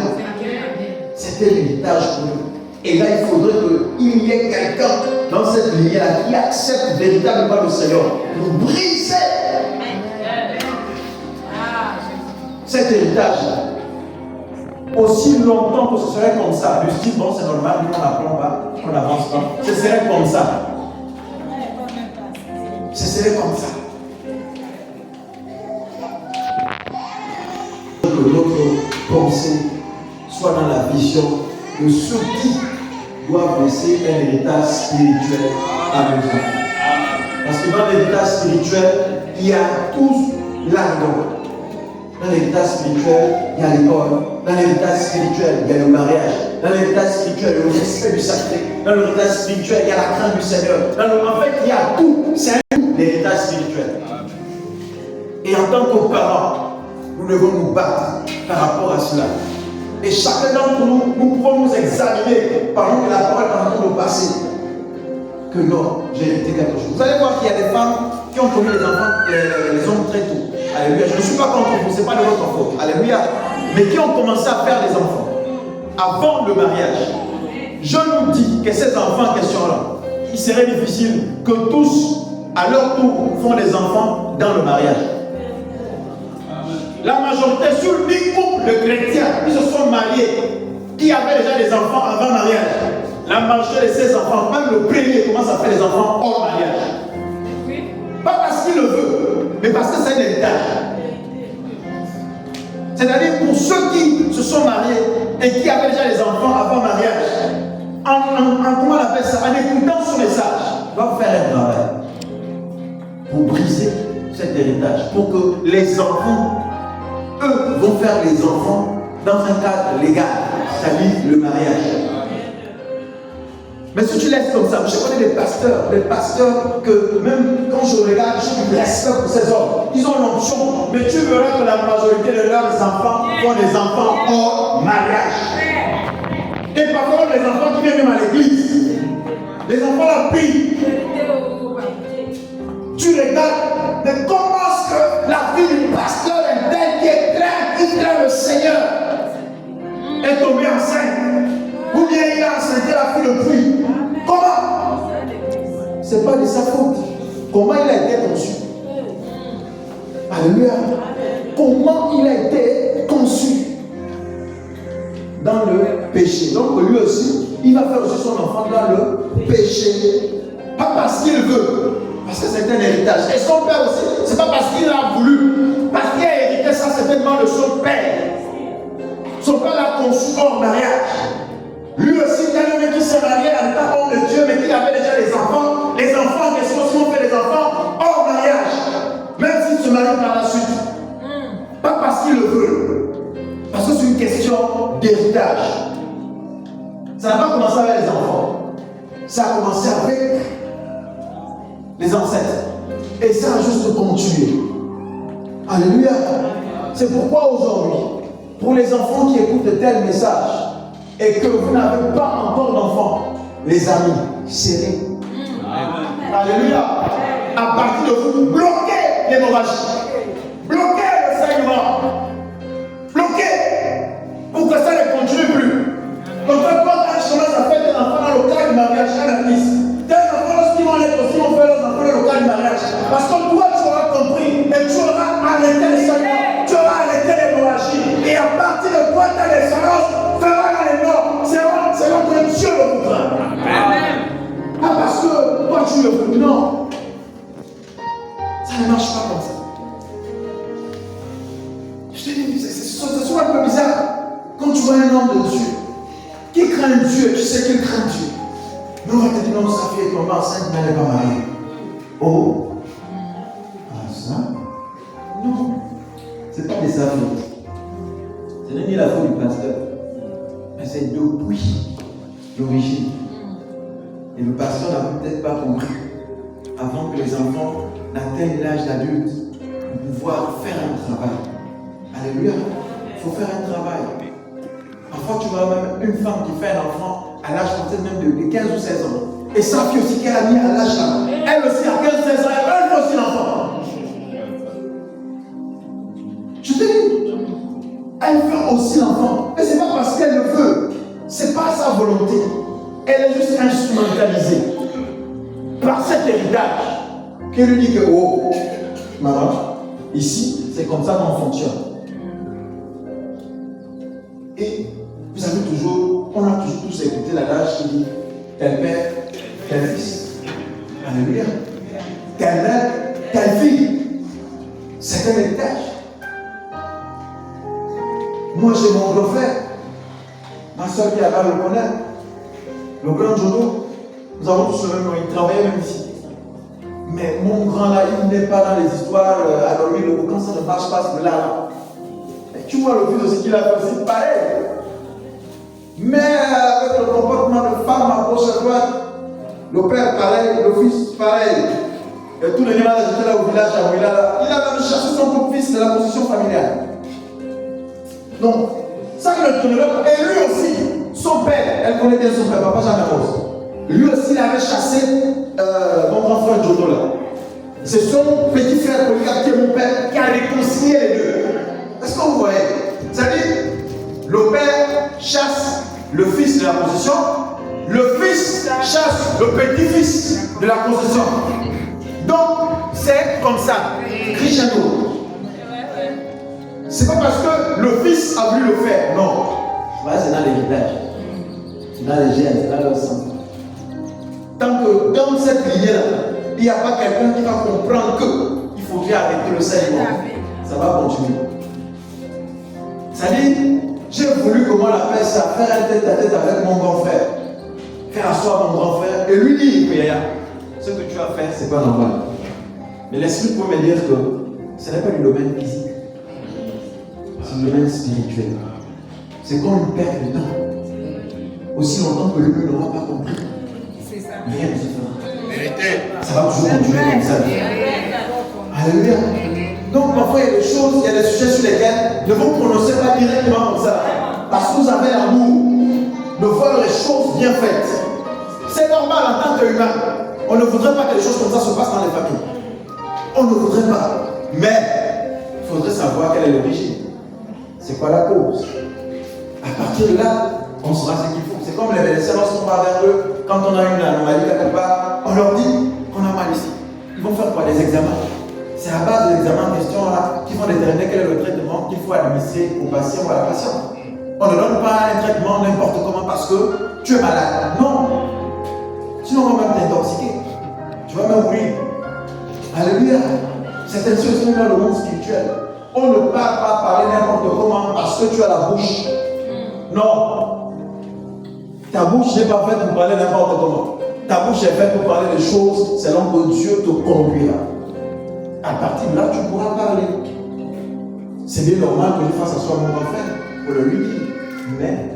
C'était l'héritage pour eux. Et là, il faudrait qu'il y ait quelqu'un dans cette lignée-là qui accepte véritablement le Seigneur pour briser cet héritage-là. Aussi longtemps que ce serait comme ça, du style, bon, c'est normal, nous on n'apprend pas, on n'avance pas. Ce serait comme ça. Ce serait comme ça. Que notre pensée soit dans la vision de ceux qui doivent laisser un héritage spirituel à nos enfants. Parce que dans l'héritage spirituel, il y a tout là-dedans. Dans l'héritage spirituel, il y a l'école. Dans l'héritage spirituel, il y a le mariage. Dans l'héritage spirituel, il y a le respect du sacré. Dans l'héritage spirituel, il y a la crainte du Seigneur. En fait, il y a tout. C'est l'héritage spirituel. Et en tant que parents, nous devons nous battre par rapport à cela. Et chacun d'entre nous, nous pouvons nous examiner pendant que la parole est en train de passer. Que non, j'ai hérité quelque chose. Vous allez voir qu'il y a des femmes qui ont connu les enfants, les hommes très tôt. Alléluia. Je ne suis pas contre vous, ce n'est pas de votre faute. Alléluia. Mais qui ont commencé à faire des enfants avant le mariage. Je nous dis que ces enfants en question-là, il serait difficile que tous, à leur tour, font des enfants dans le mariage. La majorité sur 10 couples de chrétiens qui se sont mariés, qui avaient déjà des enfants avant le mariage, la majorité de ces enfants, même le premier, commence à faire des enfants hors mariage. Pas parce qu'il le veut, mais parce que c'est un héritage. C'est-à-dire pour ceux qui se sont mariés et qui avaient déjà des enfants avant le mariage, comment on appelle ça, en écoutant ce message, doivent faire un travail pour briser cet héritage, pour que les enfants, eux, vont faire les enfants dans un cadre légal, c'est-à-dire le mariage. Mais si tu laisses comme ça, je connais des pasteurs que même quand je regarde, je respecte pour ces hommes. Ils ont l'option, mais tu verras que la majorité de leurs enfants font des enfants hors mariage. Et parfois les enfants qui viennent même à l'église, les enfants la prient. Tu regardes, mais comment est-ce que la fille du pasteur est telle qui craint le Seigneur est tombée enceinte? Ou bien il a enceinté la fille depuis? Comment? C'est pas de sa faute. Comment il a été conçu? Alléluia. Comment il a été conçu? Dans le péché. Donc lui aussi, il va faire aussi son enfant dans le péché. Pas parce qu'il veut, parce que c'est un héritage. Et son père aussi, c'est pas parce qu'il a voulu, parce qu'il a hérité ça certainement de son père. Son père l'a conçu hors mariage. Lui aussi, il y a un mec qui s'est marié en tant qu'homme de Dieu, mais qui avait déjà des enfants. Les enfants en question, si on fait des enfants hors mariage, même s'il se marie par la suite. Pas parce qu'il le veut, parce que c'est une question d'héritage. Ça n'a pas commencé avec les enfants, ça a commencé avec les ancêtres. Et ça a juste continué. Alléluia. C'est pourquoi aujourd'hui, pour les enfants qui écoutent de tels messages, et que vous n'avez pas encore d'enfants, les amis, serrez. Alléluia. À partir de vous, bloquez l'hémorragie. Bloquez le saignement. Bloquez. Pour que ça ne continue plus. Donc quand un chemin, ça fait des enfants dans le cadre du mariage, un artiste. Des enfants, lorsqu'ils vont être aussi, on fait leurs enfants dans le cadre du mariage. Parce que toi, tu auras compris et tu auras arrêté le saignement. Tu auras arrêté l'hémorragie. Et à partir de toi, ta descendance fera dans les morts. C'est que Dieu le voudra. Amen. Ah, parce que toi tu le veux. Non. Ça ne marche pas comme ça. Je te dis, c'est souvent un peu bizarre. Quand tu vois un homme de Dieu qui craint Dieu, tu sais qu'il craint Dieu. Mais on va te dire, non, sa fille est tombée enceinte, mais elle n'est pas mariée. Oh. Ah, ça? Non. C'est pas de sa faute. Ce n'est ni la faute du pasteur. Mais c'est depuis l'origine. Et le pasteur n'a peut-être pas compris, avant que les enfants n'atteignent l'âge d'adulte, de pouvoir faire un travail. Alléluia. Il faut faire un travail. Parfois, tu vois même une femme qui fait un enfant à l'âge peut-être même de 15 ou 16 ans. Et sa fille aussi qu'elle a mis à l'âge là. Elle aussi à 15 ou 16 ans, elle veut aussi l'enfant. Je te dis, elle veut aussi l'enfant. Mais ce n'est pas parce qu'elle le veut. Ce n'est pas sa volonté. Elle est juste instrumentalisée par cet héritage qui lui dit que, oh, maman, ici, c'est comme ça qu'on fonctionne. Et vous savez toujours, on a toujours tous écouté l'adage qui dit tel père, tel fils. Alléluia. Telle mère, telle fille. C'est un héritage. Moi j'ai mon grand frère, ma soeur qui est là le connaît, le grand Jodo. Nous avons tous le même nom, il travaillait même ici. Mais mon grand là, il n'est pas dans les histoires à dormir le quand ça ne marche pas, c'est là. Et tu vois le fils aussi qu'il a fait aussi pareil. Mais avec le comportement de femme à gauche à droite, le père pareil, le fils pareil. Et tous les gens là, j'étais là au village à Mouila, il a même chassé son propre fils de la position familiale. Donc, ça que le tourneur, et lui aussi, son père, elle connaît bien son père, papa Jean Rose. Lui aussi, il avait chassé mon grand frère Jodo là. C'est son petit frère Polycarpe qui est mon père qui a réconcilié les deux. Est-ce que vous voyez? C'est-à-dire, le père chasse le fils de la possession, le fils chasse le petit-fils de la possession. Donc, c'est comme ça. Crescendo. C'est pas parce que le fils a voulu le faire, non. Voilà, c'est dans l'héritage. C'est dans les gènes, c'est dans le sang. Tant que dans cette lignée-là, il n'y a pas quelqu'un qui va comprendre qu'il faudrait arrêter le Seigneur, ça va continuer. C'est-à-dire, j'ai voulu comment la faire ça, faire un tête-à-tête avec mon grand frère, faire asseoir mon grand frère et lui dire que Yaya, ce que tu as fait, c'est pas normal. Mais l'esprit peut me dire que ce n'est pas du domaine physique, c'est du domaine spirituel. C'est comme une perte de temps. Aussi longtemps que lui n'aura pas compris, rien ne se fera. Ça va toujours continuer comme ça. Alléluia. Donc parfois il y a des choses, il y a des sujets sur lesquels ne vous prononcez pas directement comme ça. Parce que vous avez l'amour de voir les choses bien faites. C'est normal en tant qu'humain. On ne voudrait pas que les choses comme ça se passent dans les familles. On ne voudrait pas. Mais il faudrait savoir quelle est l'origine. C'est quoi la cause? À partir de là, on saura ce qu'il faut. C'est comme les médecins, lorsqu'on va vers eux, quand on a une anomalie quelque part, on leur dit qu'on a mal ici. Ils vont faire quoi? Des examens. C'est à base de l'examen en question là qu'ils vont déterminer quel est le traitement qu'il faut administrer au patient ou à la patiente. On ne donne pas un traitement n'importe comment parce que tu es malade. Non. Sinon on va même t'intoxiquer. Tu vas même mourir. Alléluia. C'est ainsi aussi dans le monde spirituel. On ne peut pas parler n'importe comment parce que tu as la bouche. Non. Ta bouche n'est pas faite pour parler n'importe comment. Ta bouche est faite pour parler des choses selon que Dieu te conduira. À partir de là, tu pourras parler. C'est bien normal que je fasse asseoir mon frère pour le lui dire. Mais,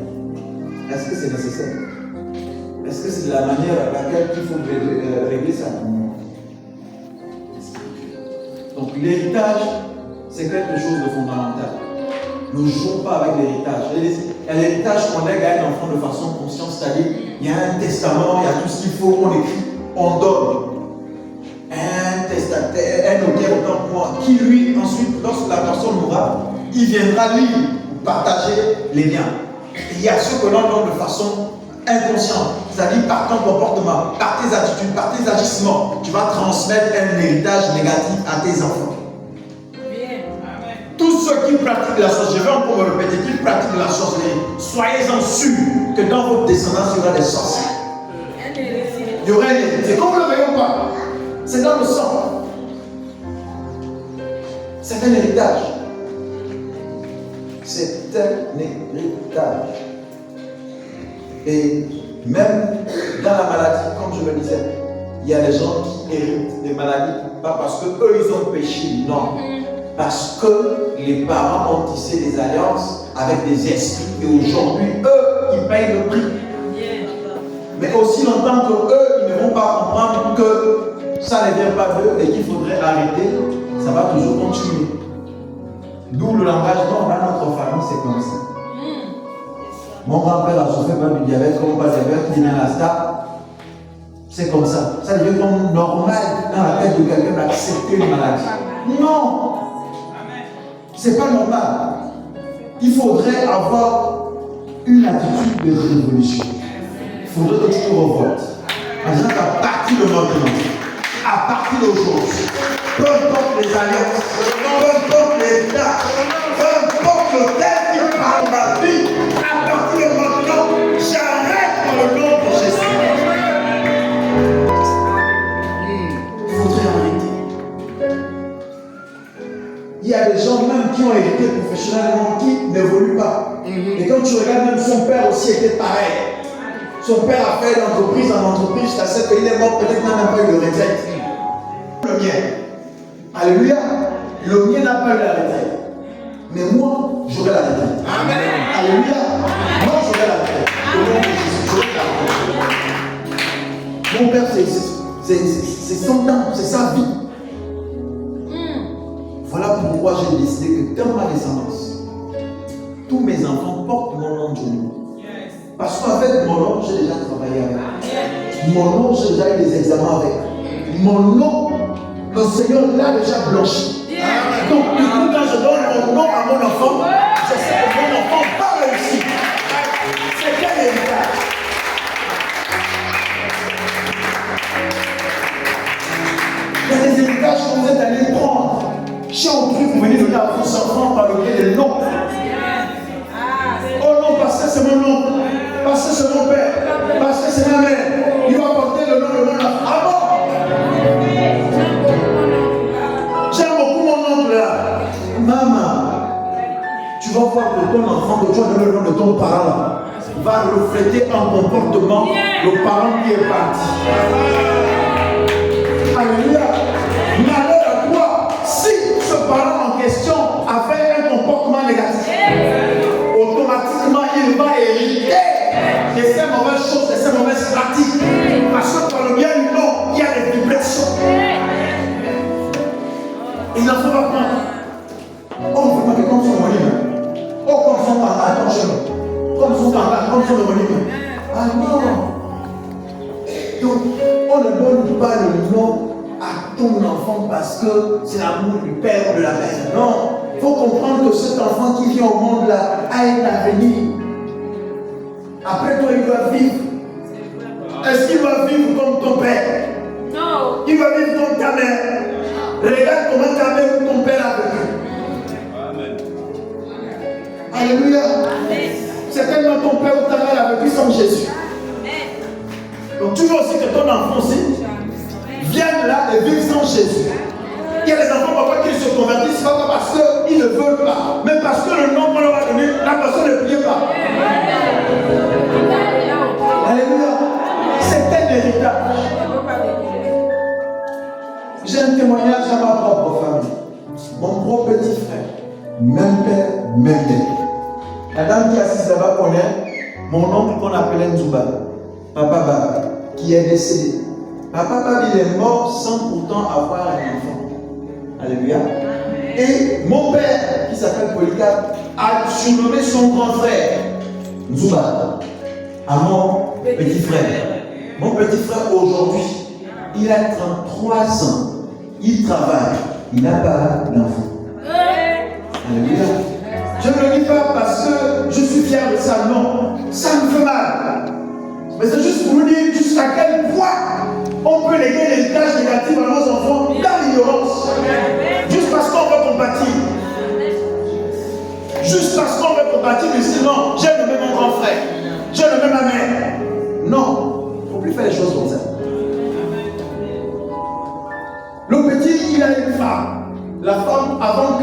est-ce que c'est nécessaire? Est-ce que c'est la manière à laquelle il faut régler ça? Donc, l'héritage, c'est quelque chose de fondamental. Ne jouons pas avec l'héritage. L'héritage qu'on lègue à un enfant de façon consciente, c'est-à-dire, il y a un testament, il y a tout ce qu'il faut, on écrit, on donne. Un testataire, un notaire autant pour moi, qui lui, ensuite, lorsque la personne mourra, il viendra lire ou partager les biens. Et il y a ceux que l'on donne de façon inconsciente, c'est-à-dire par ton comportement, par tes attitudes, par tes agissements, tu vas transmettre un héritage négatif à tes enfants. Tous ceux qui pratiquent la sorcellerie, je vais encore me répéter, qui pratiquent la sorcellerie, soyez-en sûrs que dans votre descendance, il y aura des sorciers. Il y aura un héritage. Comme vous ne le voyez pas, c'est dans le sang. C'est un héritage. C'est un héritage. Et même dans la maladie, comme je le disais, il y a des gens qui héritent des maladies, pas parce qu'eux ils ont péché, non. Parce que les parents ont tissé des alliances avec des esprits et aujourd'hui, eux, ils payent le prix. Mais aussi longtemps que eux, ils ne vont pas comprendre que ça ne vient pas d'eux et qu'il faudrait arrêter, ça va toujours continuer. D'où le langage, non, dans notre famille, c'est comme ça. Mon grand-père a souffert pas du diabète, comme pas de diabète, il est dans la star. C'est comme ça. Ça devient comme normal dans la tête de quelqu'un d'accepter une maladie. Non! C'est pas normal. Il faudrait avoir une attitude de révolution. Il faudrait que tu te revoltes. En disant qu'à partir de maintenant, à partir d'aujourd'hui, peu importe les alliances, peu importe les dates, peu importe le thème qui parle de ma vie, à partir de maintenant, j'arrête dans le nom de Jésus. Il faudrait arrêter. Il y a des gens même qui ont hérité professionnellement qui n'évoluent pas. Et quand tu regardes, même son père aussi était pareil. Son père a fait d'entreprise en entreprise jusqu'à ce qu'il est mort, peut-être n'a même pas eu de retraite. Le mien. Alléluia. Le mien n'a pas eu la retraite. Mais moi, j'aurai la retraite. Amen. Alléluia. Moi, j'aurai la retraite. Au nom de Jésus, j'aurai la retraite. Mon père, c'est son temps, c'est sa vie. Voilà pourquoi j'ai décidé que dans ma descendance, tous mes enfants portent mon nom de Dieu. Parce qu'avec mon nom, j'ai déjà travaillé avec. Mon nom, j'ai déjà eu des examens avec. Mon nom, le Seigneur l'a déjà blanchi. Donc, quand je donne mon nom à mon enfant, je sais que mon enfant va réussir. C'est quel héritage? Il y a des héritages que vous êtes allés prendre. Chez autrui, vous venez donner à vos enfants par le biais des noms. Oh non, parce que c'est mon nom. Parce que c'est mon père, parce que c'est ma mère, il va porter le nom de mon enfant. Ah bon? J'aime beaucoup mon oncle là. Maman, tu vas voir que ton enfant, que tu as donné le nom de ton parent, va refléter en comportement le parent qui est parti. Alléluia. Malheur à toi, si ce parent en question avait un comportement négatif, automatiquement il va hériter de ces mauvaises choses, de ces mauvaises pratiques. Parce que par le bien du nom, il y a des vibrations. Il n'en faut pas prendre. Oh, on ne veut pas que comme son monime. Oh, comme son papa, attention. Comme son papa, comme son monime. Ah non. Donc, on ne donne pas le nom à ton enfant parce que c'est l'amour du père ou de la mère. Non. Il faut comprendre que cet enfant qui vient au monde là a un avenir. Après toi, il va vivre. Est-ce qu'il va vivre comme ton père? Non. Il va vivre comme ta mère. Regarde comment ta mère ou ton père a vécu. Amen. Alléluia. Amen. Certainement ton père ou ta mère a vécu sans Jésus. Amen. Donc tu veux aussi que ton enfant aussi vienne là et vive sans Jésus. Il y a des enfants parfois qui se convertissent pas parce qu'ils ne veulent pas, mais parce que le nom qu'on leur a donné, la personne ne prie pas. Alléluia. C'est un héritage. J'ai un témoignage à ma propre famille. Mon propre petit frère. Même père, même mère. La dame qui est assise là-bas connaît mon oncle qu'on appelait Nzouba, Papa Bab, qui est décédé. Papa Bab, il est mort sans pourtant avoir un enfant. Alléluia. Et mon père, qui s'appelle Polycarpe, a surnommé son grand frère Nzouba à mon petit frère. Mon petit frère aujourd'hui, il a 33 ans. Il travaille. Il n'a pas d'enfant. Alléluia. Je ne le dis pas parce que je suis fier de ça, non. Ça me fait mal. Mais c'est juste pour vous dire jusqu'à quel point on peut léguer l'héritage négatif à nos enfants dans l'ignorance. Juste parce qu'on veut compatir. Juste parce qu'on veut compatir, mais sinon, j'ai nommé mon grand frère. J'ai nommé ma mère. Non, il ne faut plus faire les choses comme ça. Le petit, il a une femme. La femme, avant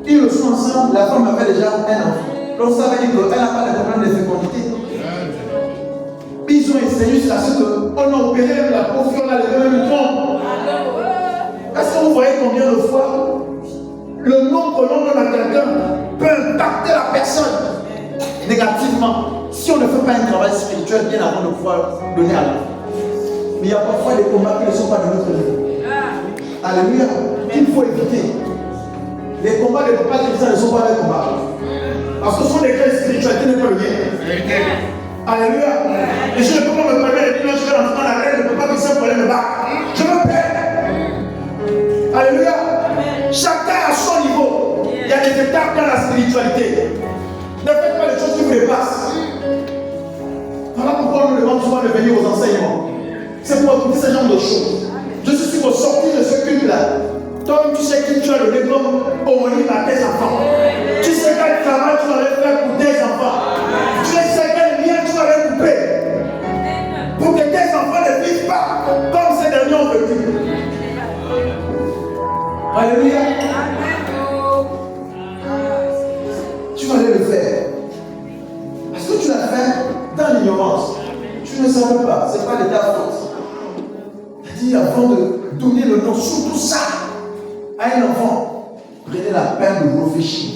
qu'ils ne soient ensemble, la femme avait déjà un enfant. Donc ça veut dire qu'elle n'a pas de problème de fécondité. Ils ont essayé jusqu'à ce qu'on a opéré la pauvre fille, on a levé même une trompe. Est-ce que vous voyez combien de fois le nom que l'on donne à quelqu'un peut impacter la personne négativement si on ne fait pas un travail spirituel bien avant de pouvoir donner à l'enfant. Mais il y a parfois des combats qui ne sont pas de notre niveau. Alléluia. Il faut éviter. Les combats des papas chrétiens ne sont pas des combats. Parce que ce sont des clés spiritualité n'est pas le mien. Alléluia. Et je ne peux pas me permettre de dire non, je vais rentrer dans la règle, je ne peux pas que ça pour me battre. Je me perds. Alléluia. Chacun à son niveau. Il y a des étapes dans la spiritualité. Ne faites pas les choses qui vous dépassent. Voilà pourquoi on nous demande souvent de venir aux enseignements. C'est pour écouter ce genre de choses. Je suis sûr qu'au sortir de ce culte-là, toi, tu sais que tu as donné comme homonyme à tes enfants. Tu sais quel travail tu vas faire pour tes enfants. Tu sais quel lien tu vas couper. Pour que tes enfants ne vivent pas comme ces derniers ont vécu. Alléluia. Tu vas aller le faire. Parce que tu l'as fait dans l'ignorance. Tu ne savais pas. Ce n'est pas de ta faute. C'est-à-dire, avant de donner le nom sur tout ça à un enfant, prenez la peine de réfléchir.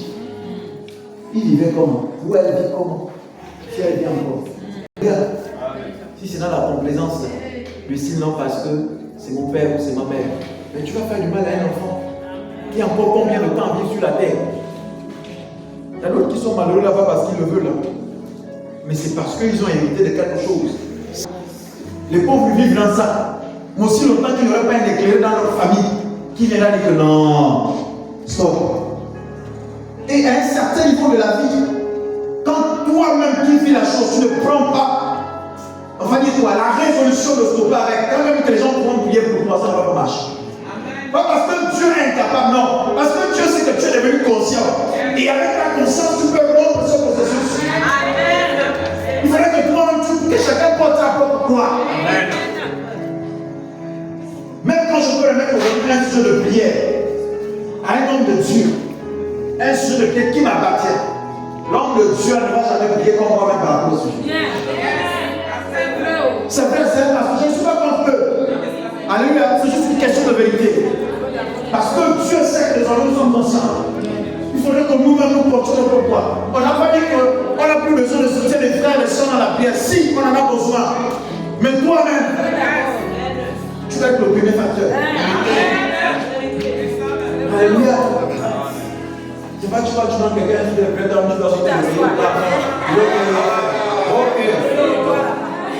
Il vivait comment? Ou elle vit comment? Si elle vit encore. Regarde, si c'est dans la complaisance, le style non parce que c'est mon père ou c'est ma mère, mais tu vas faire du mal à un enfant qui a encore combien de temps vivre sur la terre. Il y a d'autres qui sont malheureux là-bas parce qu'ils le veulent là. Mais c'est parce qu'ils ont hérité de quelque chose. Les pauvres vivent dans ça. Mais aussi longtemps qu'ils n'auraient pas un éclairé dans leur famille qui viendra dire que non, stop. Et à un certain niveau de la vie, quand toi-même qui vis la chose, tu ne prends pas, on va dire quoi, la résolution de stopper avec, quand même que les gens pourront prier pour toi, ça ne va pas marcher. Pas parce que Dieu est incapable, non. Parce que Dieu sait que tu es devenu conscient. Et avec ta conscience, tu peux rompre ce processus. Il faudrait que toi-même, que chacun porte sa propre croix. Même quand je peux remettre aujourd'hui un sujet de prière à un homme de Dieu, un sujet de prière qui m'appartient, l'homme de Dieu ne va jamais prier comme moi-même par rapport au sujet. C'est vrai, parce que je ne suis pas contre eux. Alléluia, c'est juste une question de vérité. Parce que Dieu sait que les hommes nous sommes conscients. Il faudrait que nous-mêmes nous portions notre poids. On n'a pas dit qu'on n'a plus besoin de soutien des frères et des sœurs dans la prière. Si, on en a besoin. Mais toi-même, tu vas être le premier facteur. Alléluia. C'est pas que tu vas dans quelqu'un qui est prêt à nous faire sortir le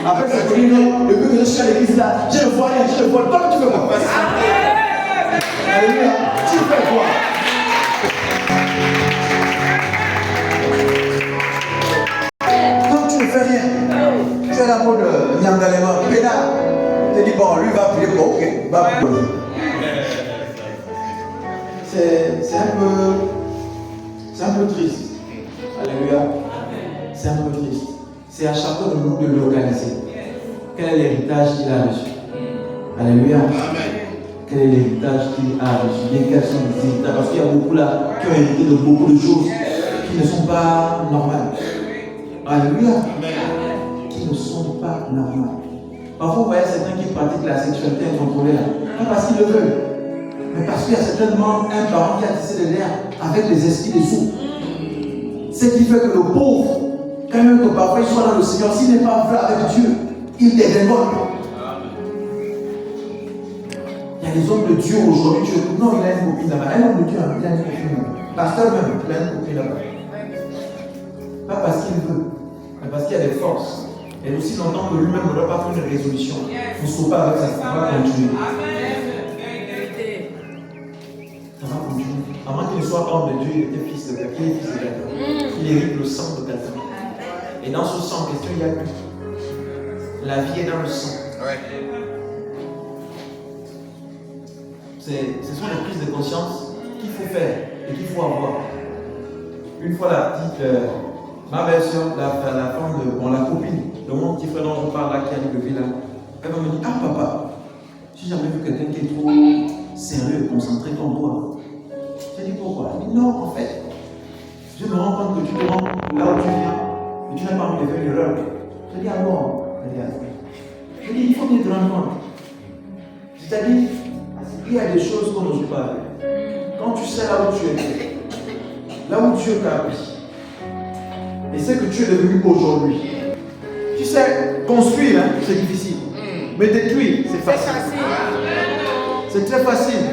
après, c'est connu, non? Le but que je suis à l'église là, je ne vois rien, je ne vois pas. Toi, tu veux quoi? Alléluia. Tu fais quoi? Quand tu ne fais rien, tu es là mode Nyangalema, pédale. Tu te dis, bon, lui va prier, bon, ok, va prier. C'est un peu triste. Alléluia. C'est un peu triste. C'est à chacun de nous de l'organiser. Quel est l'héritage qu'il a reçu? Alléluia. Quel est l'héritage qu'il a reçu? Bien, quels sont les héritages? Parce qu'il y a beaucoup là qui ont hérité de beaucoup de choses qui ne sont pas normales. Alléluia. Qui ne sont pas normales. Parfois, vous voyez certains qui pratiquent la sexualité incontrôlée là. Pas parce qu'ils le veulent, mais parce qu'il y a certainement un parent qui a tissé des liens avec les esprits des sous. Ce qui fait que le pauvre, quand même que parfois il soit dans le Seigneur, s'il n'est pas vrai avec Dieu, il dégringole. Il y a des hommes de Dieu aujourd'hui, tu écoutes, non, il a une copine là-bas. Un homme de Dieu, il a une copine là-bas. Pasteur même, il a une copine là-bas. Pas parce qu'il veut, mais parce qu'il y a des forces. Et aussi longtemps que lui-même n'aurait pas fait une résolution. Il ne faut pas avec ça, ça va continuer. Ça va continuer. Avant qu'il ne soit homme de Dieu, il était fils de quelqu'un, il est fils de quelqu'un. Il hérite le sang de quelqu'un. Et dans ce sang en question, il y a plus. La vie est dans le sang. Ce sont les prises de conscience qu'il faut faire et qu'il faut avoir. Une fois la petite, ma belle-soeur, la femme de la copine de mon petit frère dont je parle là, qui habite le village, elle va me dire, ah papa, j'ai jamais vu quelqu'un qui est trop sérieux et concentré comme toi. J'ai dit pourquoi? Elle dit non, en fait, je me rends compte que tu te rends là où tu viens, mais tu n'as pas envie de faire l'erreur. Je dis ah bon? Elle dit ah. Je dis il faut bien te rendre compte. C'est-à-dire, il y a des choses qu'on n'ose pas. Quand tu sais là où tu étais, là où Dieu t'a pris, et c'est que tu es devenu aujourd'hui. Tu sais, construire, hein, c'est difficile. Mais détruire, c'est facile. C'est très facile.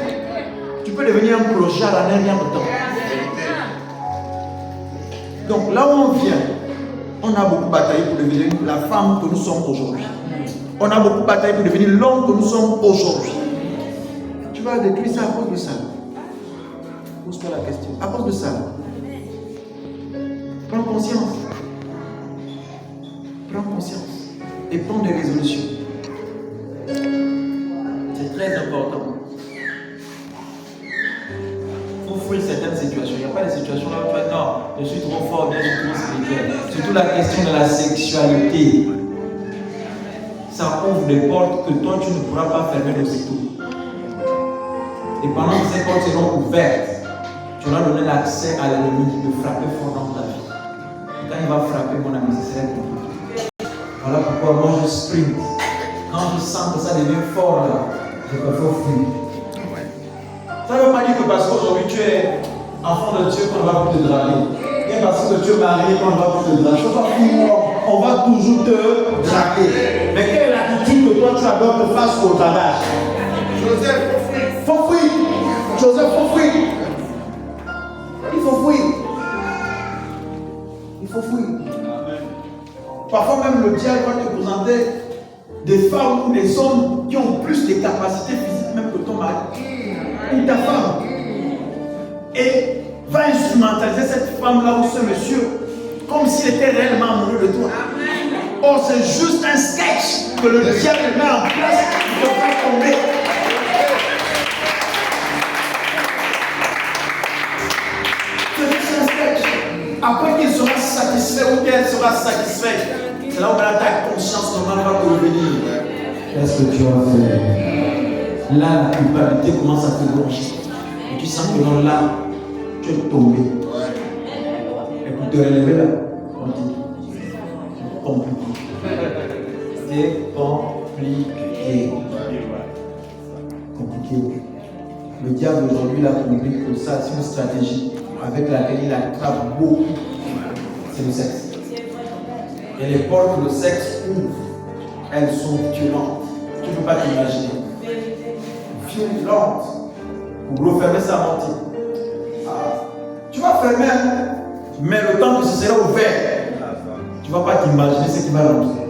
Tu peux devenir un clochard en un rien de temps. Donc là où on vient, on a beaucoup bataillé pour devenir la femme que nous sommes aujourd'hui. On a beaucoup bataillé pour devenir l'homme que nous sommes aujourd'hui. Tu vas détruire ça à cause de ça. Pose-toi la question. À cause de ça. Prends conscience. Prends conscience. Et prends des résolutions. C'est très important. Il faut fuir certaines situations. Il n'y a pas de situations là où tu vas non, je suis trop fort, bien, je suis trop spirituel. Surtout la question de la sexualité. Ça ouvre des portes que toi tu ne pourras pas fermer aussitôt. Et pendant que ces portes seront ouvertes, tu vas donner l'accès à l'ennemi de frapper fort dans ta vie. Et quand il va frapper, mon ami, c'est très compliqué. Voilà pourquoi moi je sprint. Quand je sens que ça devient fort là, je préfère fuir. Ça ne veut pas dire que parce qu'aujourd'hui tu es enfant de Dieu qu'on ne va plus te draguer. Et parce que tu es marié qu'on ne va plus te draguer. On va toujours te draguer. Mais quelle est l'attitude que toi tu adoptes face au dragage? Joseph, faut fuir. Joseph, faut fuir. Il faut fuir. Il faut fuir. Parfois même le diable va te présenter des femmes ou des hommes qui ont plus de capacités physiques même que ton mari ou ta femme. Et va instrumentaliser cette femme-là ou ce monsieur comme s'il était réellement amoureux de toi. Or c'est juste un sketch que le diable met en place pour te faire tomber. Après qu'il sera satisfait ou qu'elle sera satisfaite, c'est là où ta conscience normale va te revenir. Qu'est-ce que tu as fait? Là, la culpabilité commence à te blanchir. Et tu sens que non, là, tu es tombé. Et pour te relever là, continue. C'est compliqué. C'est compliqué. Le diable aujourd'hui, il a compris que ça, c'est une stratégie avec laquelle il attrape beaucoup, c'est le sexe. Et les portes que le sexe ouvre, elles sont violentes. Tu ne peux pas t'imaginer. Violentes. Pour refermer sa mentir. Tu vas fermer, mais le temps que ce sera ouvert, tu ne vas pas t'imaginer ce qui va rentrer.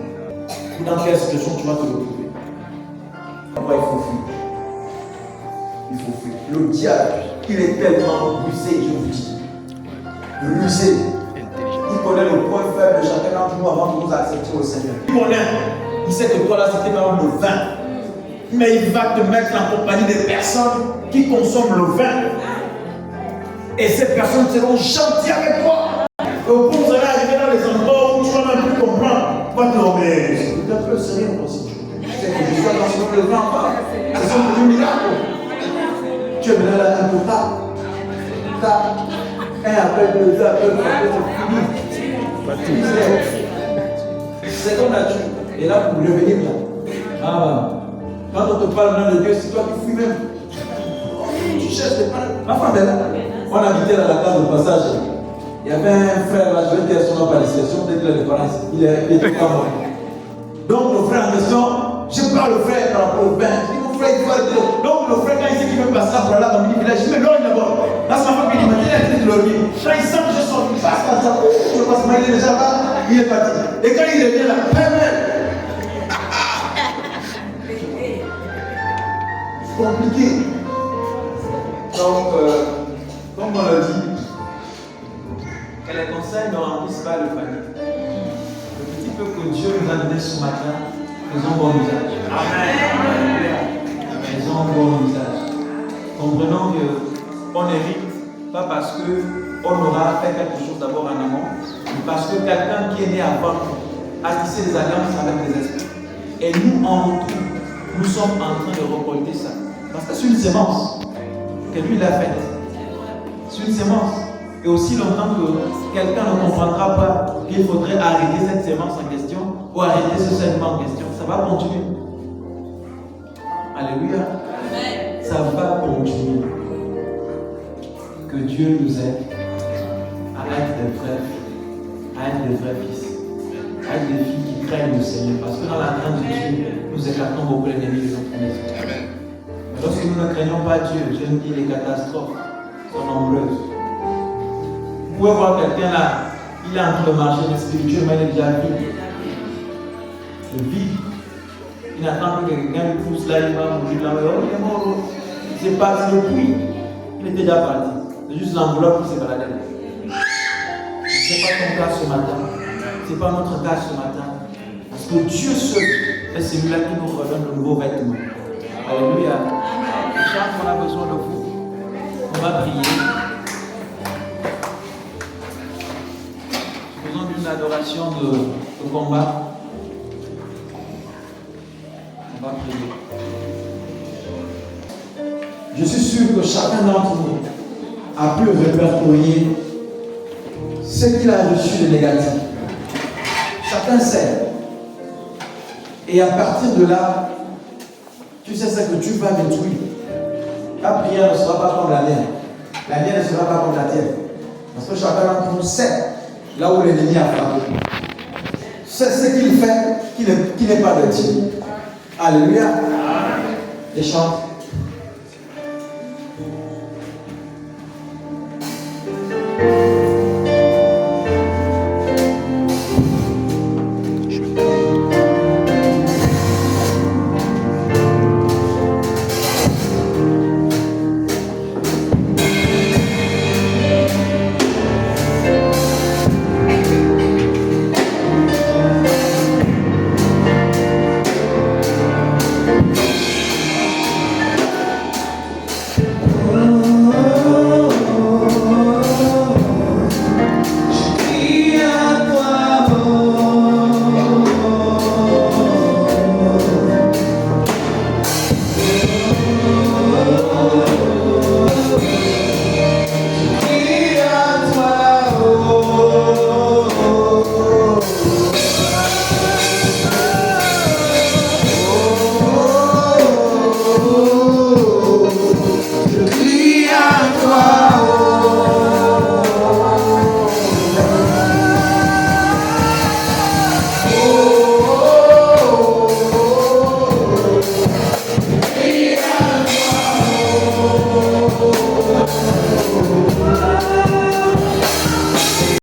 Dans quelle situation tu vas te retrouver. Pourquoi il faut fuir? Il faut fuir. Le diable, il est tellement rusé, je vous dis. Rusé. Il connaît le point faible de chacun d'entre nous avant de nous accepter au Seigneur. Il connaît. Il sait que toi là, c'était par exemple le vin. Mais il va te mettre en compagnie des personnes qui consomment le vin. Et ces personnes seront gentilles avec toi. Et au bout, vous allez arriver dans les endroits où tu ne vas même plus comprendre. Va te nommer. C'est peut-être le Seigneur aussi. C'est que je suis dans le vin. C'est son petit miracle. Tu es venu là un peu tard. Un appel, deux appels, c'est fini. C'est ton nature. Et là, pour revenir là. Quand on te parle dans le Dieu, c'est toi qui fuis même. Tu cherches des parents. Ma femme est là. On habitait dans la case de passage. Il y avait un frère là, je vais dire son nom par discrétion, dès qu'il a des parents, il était pas mort. Donc le frère en question, je parle au frère par rapport au bain. Je dis mon frère, il faut arrêter. Donc le frère, quand il sait qu'il veut passer par là dans le village, je dis mais l'homme d'abord. Là, c'est ma femme qui dit, mais il a été de l'orgueil. Quand il sent que je sors, il passe par ça. Je passe, mais il est déjà là, il est parti. Et quand il revient là, c'est compliqué. Donc, comme on l'a dit, que les conseils ne remplissent pas le panier. Le petit peu que Dieu nous a donné ce matin, faisons bon usage. Amen. Faisons bon usage. Comprenons qu'on hérite, pas parce qu'on aura fait quelque chose d'abord en amont, mais parce que quelqu'un qui est né avant a tissé des alliances avec les esprits. Et nous, en retour, nous sommes en train de récolter ça. Parce que c'est une sémence que lui, il a faite. C'est une sémence. Et aussi longtemps que quelqu'un ne comprendra pas qu'il faudrait arrêter cette sémence en question ou arrêter ce segment en question, ça va continuer. Alléluia. Amen. Ça va continuer. Que Dieu nous aide à être des vrais filles, à être des vrais fils, à être des filles qui craignent le Seigneur. Parce que dans la crainte de Dieu, nous écartons beaucoup l'ennemi de notre maison. Amen. Lorsque nous ne craignons pas Dieu, je nous dis les catastrophes sont nombreuses. Vous pouvez voir quelqu'un là, il est en train de marcher, mais spirituellement il est déjà vide. Le vide. Il n'attend que quelqu'un lui pousse là, il va mourir là, il est mort. C'est parti le puits. Il était déjà parti. C'est juste l'enveloppe qui s'est baladée. Ce n'est pas ton cas ce matin. Ce n'est pas notre cas ce matin. Parce que Dieu seul est celui-là qui nous redonne de nouveaux vêtements. Alléluia. Chaque fois, on a besoin de vous. On va prier. Faisons d'une adoration de combat. On va prier. Je suis sûr que chacun d'entre nous a pu répertorier ce qu'il a reçu de négatif. Chacun sait. Et à partir de là, tu sais ce que tu vas détruire. Ta prière ne sera pas comme la mienne. La mienne ne sera pas comme la tienne. Parce que chacun d'entre nous sait là où l'ennemi a frappé. C'est ce qu'il fait qui n'est pas de Dieu. Alléluia. Et chante.